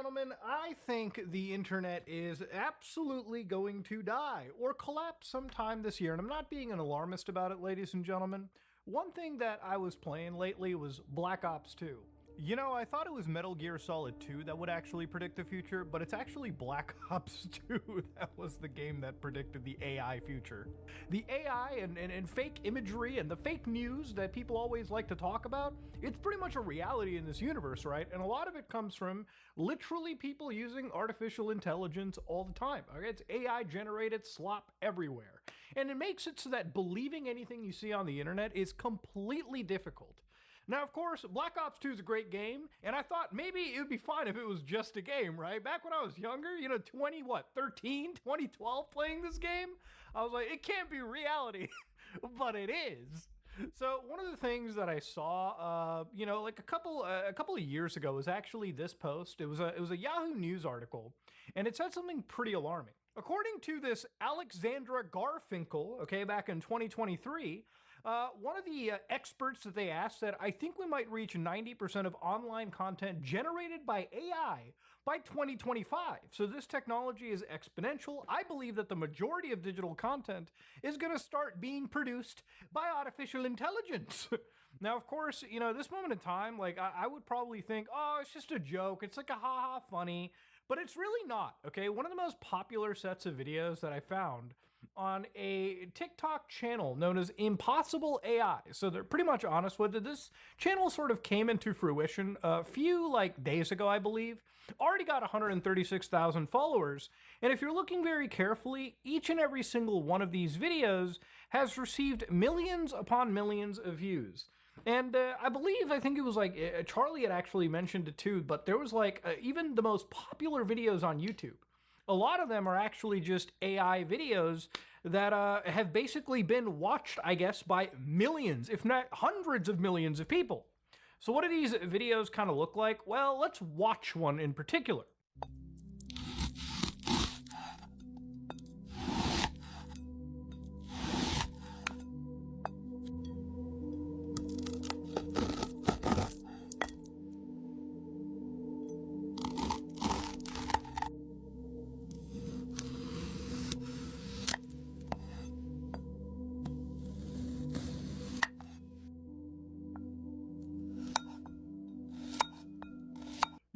Speaker 5: gentlemen, I think the internet is absolutely going to die or collapse sometime this year. And I'm not being an alarmist about it, ladies and gentlemen. One thing that I was playing lately was Black Ops 2. You know, I thought it was Metal Gear Solid 2 that would actually predict the future, but it's actually Black Ops 2 that was the game that predicted the AI future. The AI and fake imagery and the fake news that people always like to talk about, it's pretty much a reality in this universe, right? And a lot of it comes from literally people using artificial intelligence all the time. Okay? It's AI-generated slop everywhere. And it makes it so that believing anything you see on the internet is completely difficult. Now, of course, Black Ops 2 is a great game, and I thought maybe it would be fine if it was just a game, right? Back when I was younger, you know, 2012 playing this game, I was like, it can't be reality, but it is. So one of the things that I saw, you know, like a couple of years ago was actually this post. It was a Yahoo News article, and it said something pretty alarming. According to this Alexandra Garfinkel, okay, back in 2023, one of the experts that they asked said, I think we might reach 90% of online content generated by AI by 2025. So this technology is exponential. I believe that the majority of digital content is going to start being produced by artificial intelligence. Now, of course, you know, this moment in time, like I would probably think, oh, it's just a joke. It's like a ha-ha funny, but it's really not, okay? One of the most popular sets of videos that I found on a TikTok channel known as Impossible AI. So they're pretty much honest with it. This channel sort of came into fruition a few days ago, I believe. Already got 136,000 followers. And if you're looking very carefully, each and every single one of these videos has received millions upon millions of views. And I think it was Charlie had actually mentioned it too, but there was even the most popular videos on YouTube. A lot of them are actually just AI videos that have basically been watched, I guess, by millions, if not hundreds of millions of people. So what do these videos kind of look like? Well, let's watch one in particular.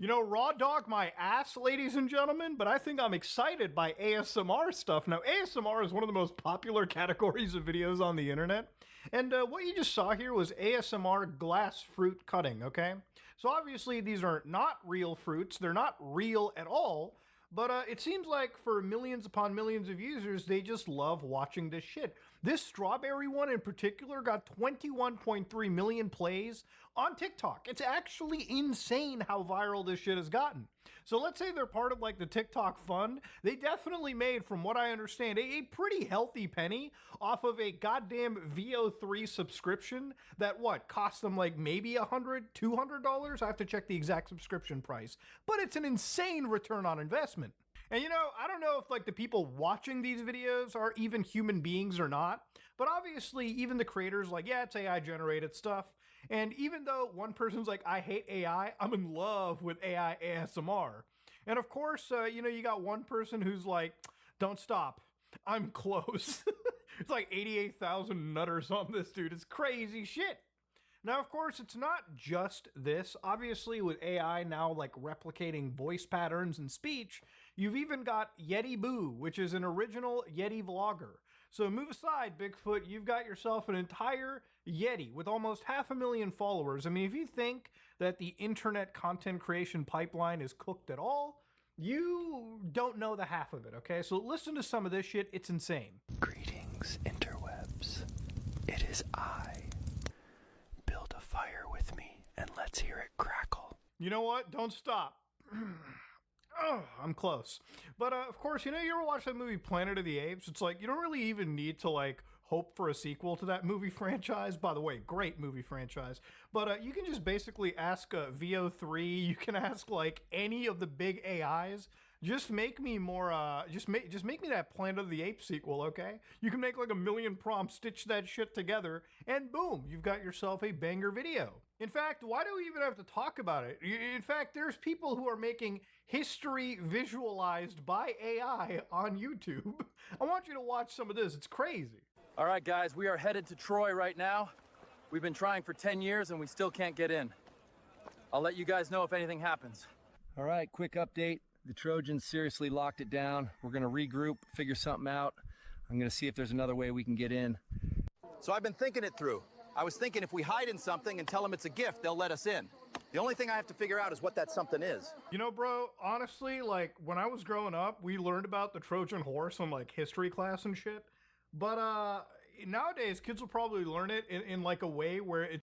Speaker 5: You know, raw dog my ass, ladies and gentlemen, but I think I'm excited by ASMR stuff. Now, ASMR is one of the most popular categories of videos on the internet. And what you just saw here was ASMR glass fruit cutting, okay? So obviously these are not real fruits. They're not real at all. But it seems like for millions upon millions of users, they just love watching this shit. This strawberry one in particular got 21.3 million plays on TikTok. It's actually insane how viral this shit has gotten. So let's say they're part of the TikTok fund. They definitely made, from what I understand, a pretty healthy penny off of a goddamn VO3 subscription that cost them maybe $100, $200? I have to check the exact subscription price. But it's an insane return on investment. And you know, I don't know if the people watching these videos are even human beings or not, but obviously even the creators yeah, it's AI generated stuff. And even though one person's I hate AI, I'm in love with AI ASMR. And of course, you know, you got one person who's don't stop, I'm close. It's 88,000 nutters on this dude. It's crazy shit. Now, of course, it's not just this. Obviously, with AI now replicating voice patterns and speech, you've even got Yeti Boo, which is an original Yeti vlogger. So move aside, Bigfoot, you've got yourself an entire Yeti with almost 500,000 followers. I mean, if you think that the internet content creation pipeline is cooked at all, you don't know the half of it, okay? So listen to some of this shit. It's insane.
Speaker 21: Greetings, interwebs. It is I. Build a fire with me and let's hear it crackle.
Speaker 5: You know what? Don't stop. Oh, I'm close. But of course, you know, you ever watch that movie Planet of the Apes? It's you don't really even need to hope for a sequel to that movie franchise. By the way, great movie franchise. But you can just basically ask VO3. You can ask any of the big AIs. Just make me more. Just make me that Planet of the Apes sequel, okay? You can make 1 million prompts, stitch that shit together, and boom, you've got yourself a banger video. In fact, why do we even have to talk about it? In fact, there's people who are making history visualized by AI on YouTube. I want you to watch some of this. It's crazy.
Speaker 8: All right, guys, we are headed to Troy right now. We've been trying for 10 years and we still can't get in. I'll let you guys know if anything happens. All right, quick update. The Trojans seriously locked it down. We're gonna regroup, figure something out. I'm gonna see if there's another way we can get in.
Speaker 10: So I've been thinking it through. I was thinking if we hide in something and tell them it's a gift, they'll let us in. The only thing I have to figure out is what that something is.
Speaker 5: You know, bro, honestly, like, when I was growing up, we learned about the Trojan horse in, like, history class and shit. But, nowadays, kids will probably learn it in like, a way where it's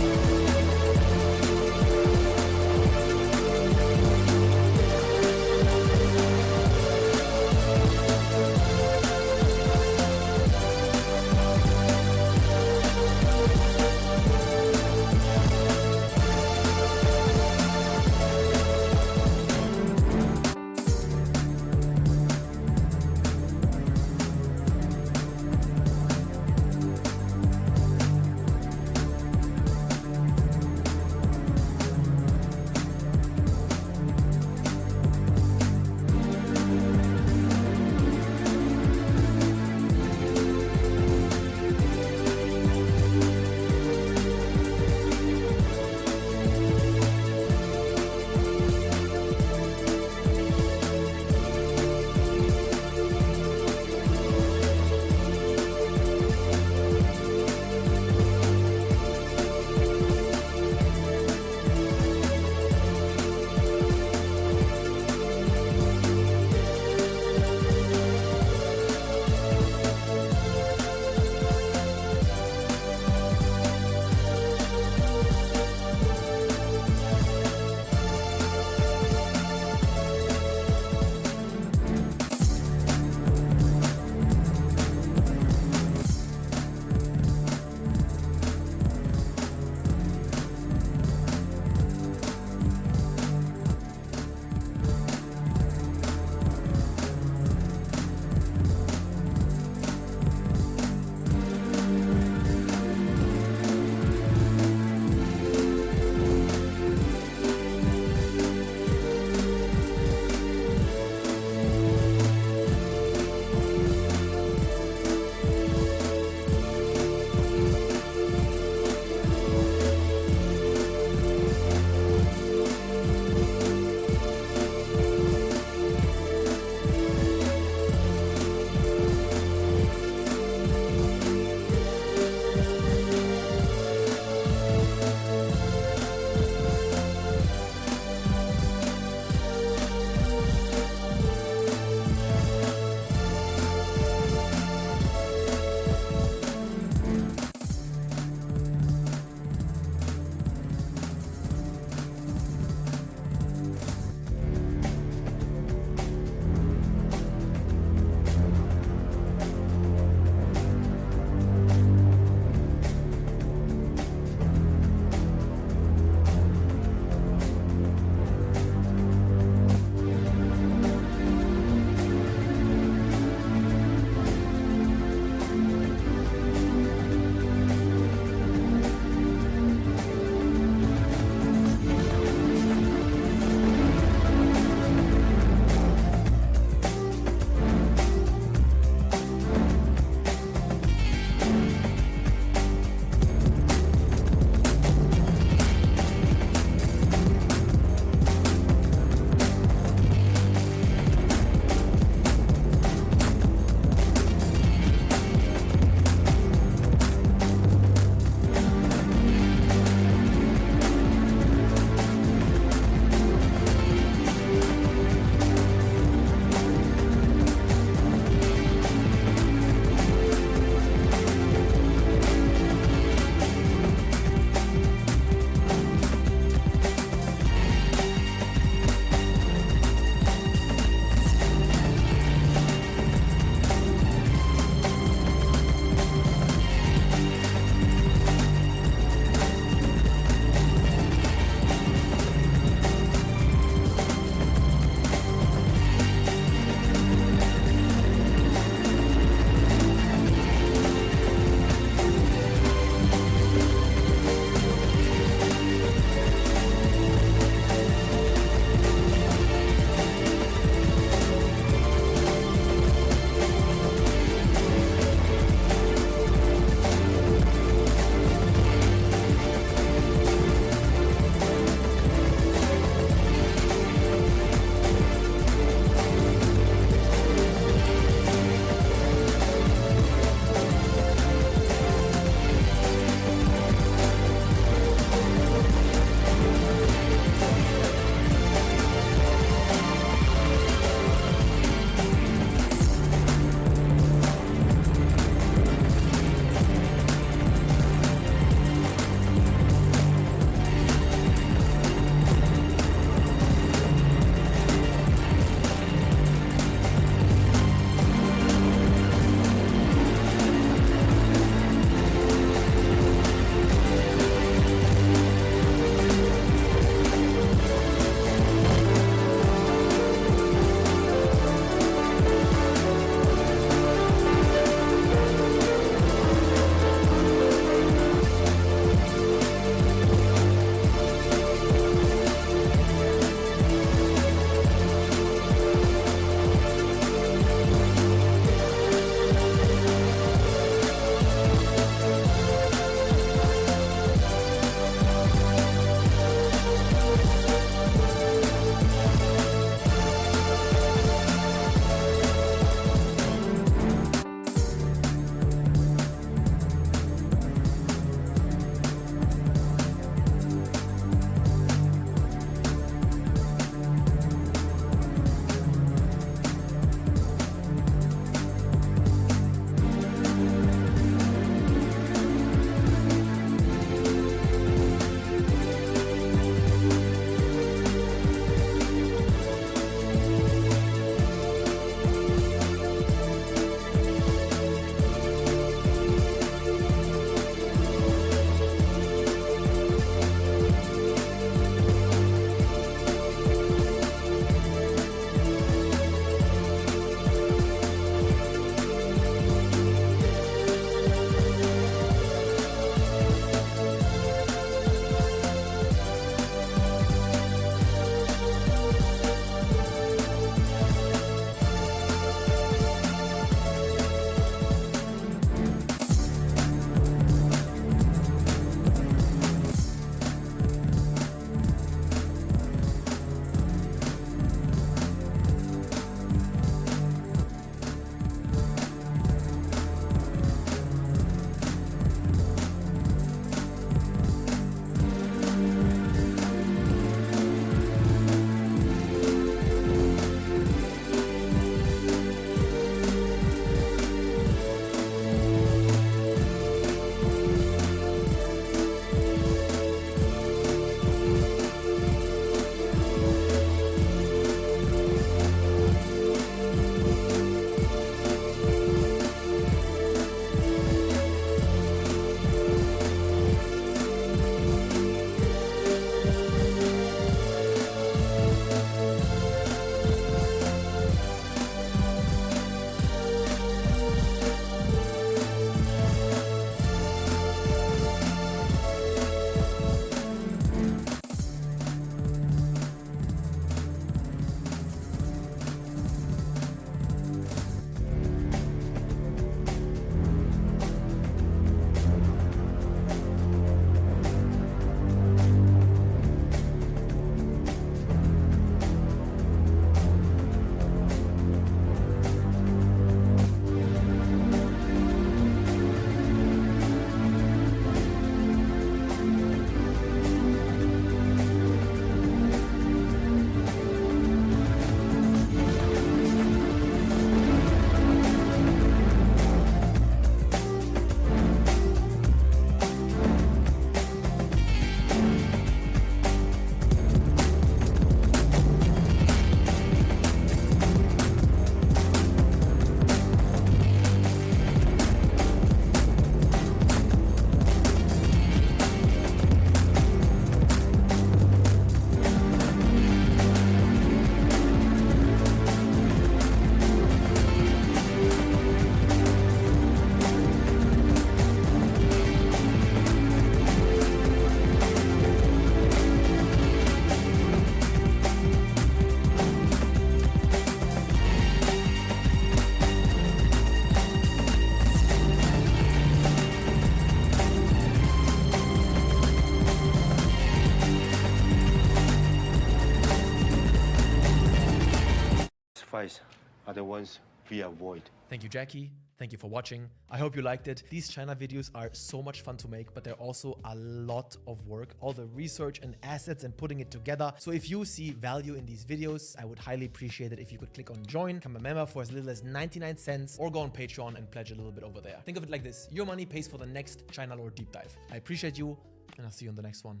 Speaker 7: advice. Other ones we avoid.
Speaker 21: Thank you, Jackie. Thank you for watching. I hope you liked it. These China videos are so much fun to make, but they're also a lot of work. All the research and assets and putting it together. So if you see value in these videos, I would highly appreciate it if you could click on join, become a member for as little as 99 cents, or go on Patreon and pledge a little bit over there. Think of it like this. Your money pays for the next China lore deep dive. I appreciate you, and I'll see you on the next one.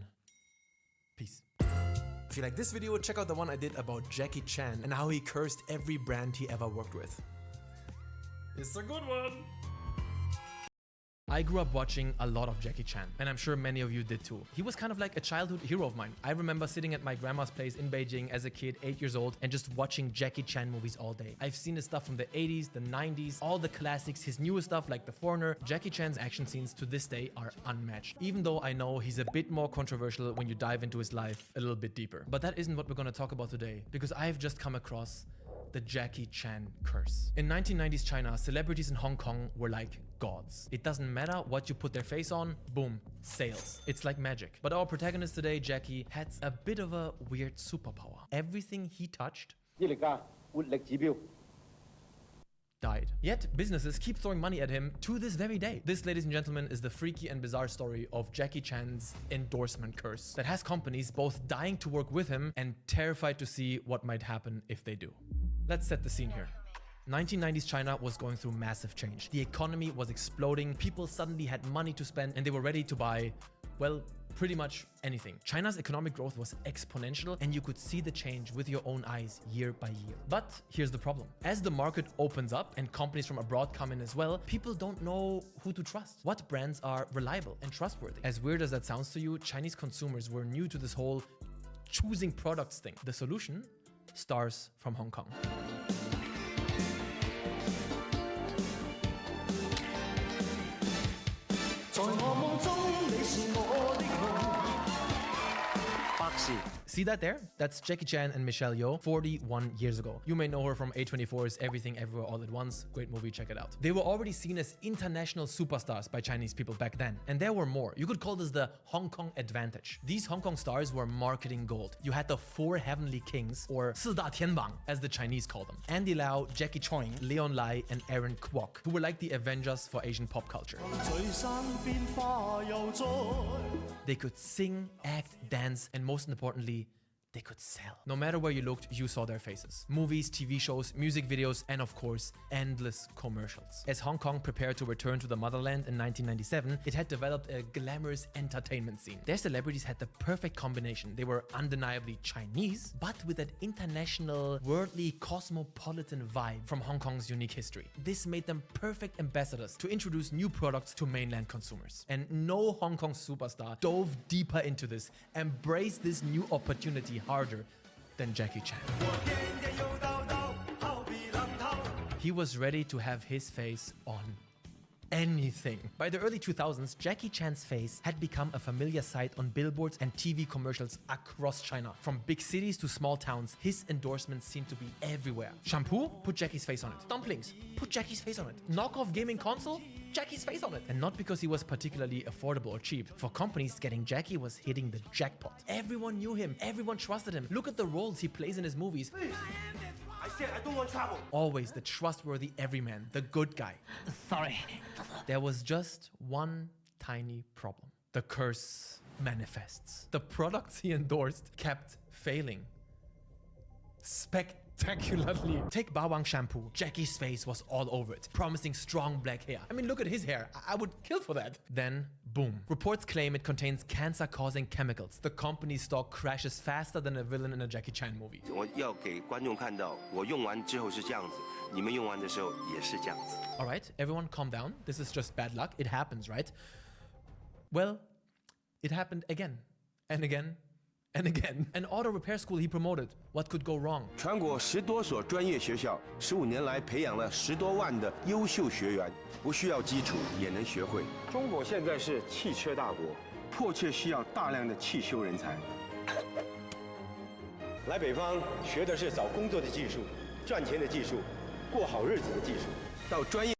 Speaker 21: Peace. If you like this video, check out the one I did about Jackie Chan and how he cursed every brand he ever worked with. It's a good one. I grew up watching a lot of Jackie Chan, and I'm sure many of you did too. He was kind of like a childhood hero of mine. I remember sitting at my grandma's place in Beijing as a kid, 8 years old, and just watching Jackie Chan movies all day. I've seen his stuff from the 80s, the 90s, all the classics, his newest stuff like The Foreigner. Jackie Chan's action scenes to this day are unmatched, even though I know he's a bit more controversial when you dive into his life a little bit deeper. But that isn't what we're gonna talk about today, because I've just come across the Jackie Chan curse. In 1990s China, celebrities in Hong Kong were like gods. It doesn't matter what you put their face on, boom, sales. It's like magic. But our protagonist today, Jackie, had a bit of a weird superpower. Everything he touched died. Yet businesses keep throwing money at him to this very day. This, ladies and gentlemen, is the freaky and bizarre story of Jackie Chan's endorsement curse that has companies both dying to work with him and terrified to see what might happen if they do. Let's set the scene here. 1990s China was going through massive change. The economy was exploding, people suddenly had money to spend, and they were ready to buy, well, pretty much anything. China's economic growth was exponential, and you could see the change with your own eyes year by year. But here's the problem. As the market opens up and companies from abroad come in as well, people don't know who to trust. What brands are reliable and trustworthy? As weird as that sounds to you, Chinese consumers were new to this whole choosing products thing. The solution? Stars from Hong Kong. See that there? That's Jackie Chan and Michelle Yeoh 41 years ago. You may know her from A24's Everything Everywhere All at Once. Great movie, check it out. They were already seen as international superstars by Chinese people back then. And there were more. You could call this the Hong Kong advantage. These Hong Kong stars were marketing gold. You had the four heavenly kings, or 四大天王, as the Chinese call them. Andy Lau, Jackie Choi, Leon Lai, and Aaron Kwok, who were like the Avengers for Asian pop culture. They could sing, act, dance, and most importantly, they could sell. No matter where you looked, you saw their faces. Movies, TV shows, music videos, and of course, endless commercials. As Hong Kong prepared to return to the motherland in 1997, it had developed a glamorous entertainment scene. Their celebrities had the perfect combination. They were undeniably Chinese, but with that international, worldly, cosmopolitan vibe from Hong Kong's unique history. This made them perfect ambassadors to introduce new products to mainland consumers. And no Hong Kong superstar dove deeper into this, embraced this new opportunity harder than Jackie Chan. He was ready to have his face on anything. By the early 2000s, Jackie Chan's face had become a familiar sight on billboards and TV commercials across China. From big cities to small towns, his endorsements seemed to be everywhere. Shampoo? Put Jackie's face on it. Dumplings? Put Jackie's face on it. Knockoff gaming console? Jackie's face on it. And not because he was particularly affordable or cheap. For companies, getting Jackie was hitting the jackpot. Everyone knew him. Everyone trusted him. Look at the roles he plays in his movies. I said I don't want trouble. Always the trustworthy everyman, the good guy. Sorry. There was just one tiny problem. The curse manifests. The products he endorsed kept failing. Spectacularly. Take Bawang shampoo. Jackie's face was all over it, promising strong black hair. I mean, look at his hair. I would kill for that. Then, boom. Reports claim it contains cancer-causing chemicals. The company's stock crashes faster than a villain in a Jackie Chan movie. 我要给观众看到，我用完之后是这样子，你们用完的时候也是这样子。All right, everyone, calm down. This is just bad luck. It happens, right? Well, it happened again and again. And again, an auto repair school he promoted. What could go wrong?
Speaker 7: 全国10多所专业学校，15年来培养了10多万的优秀学员，不需要基础也能学会。中国现在是汽车大国，迫切需要大量的汽修人才。来北方学的是找工作的技术、赚钱的技术、过好日子的技术，到专业。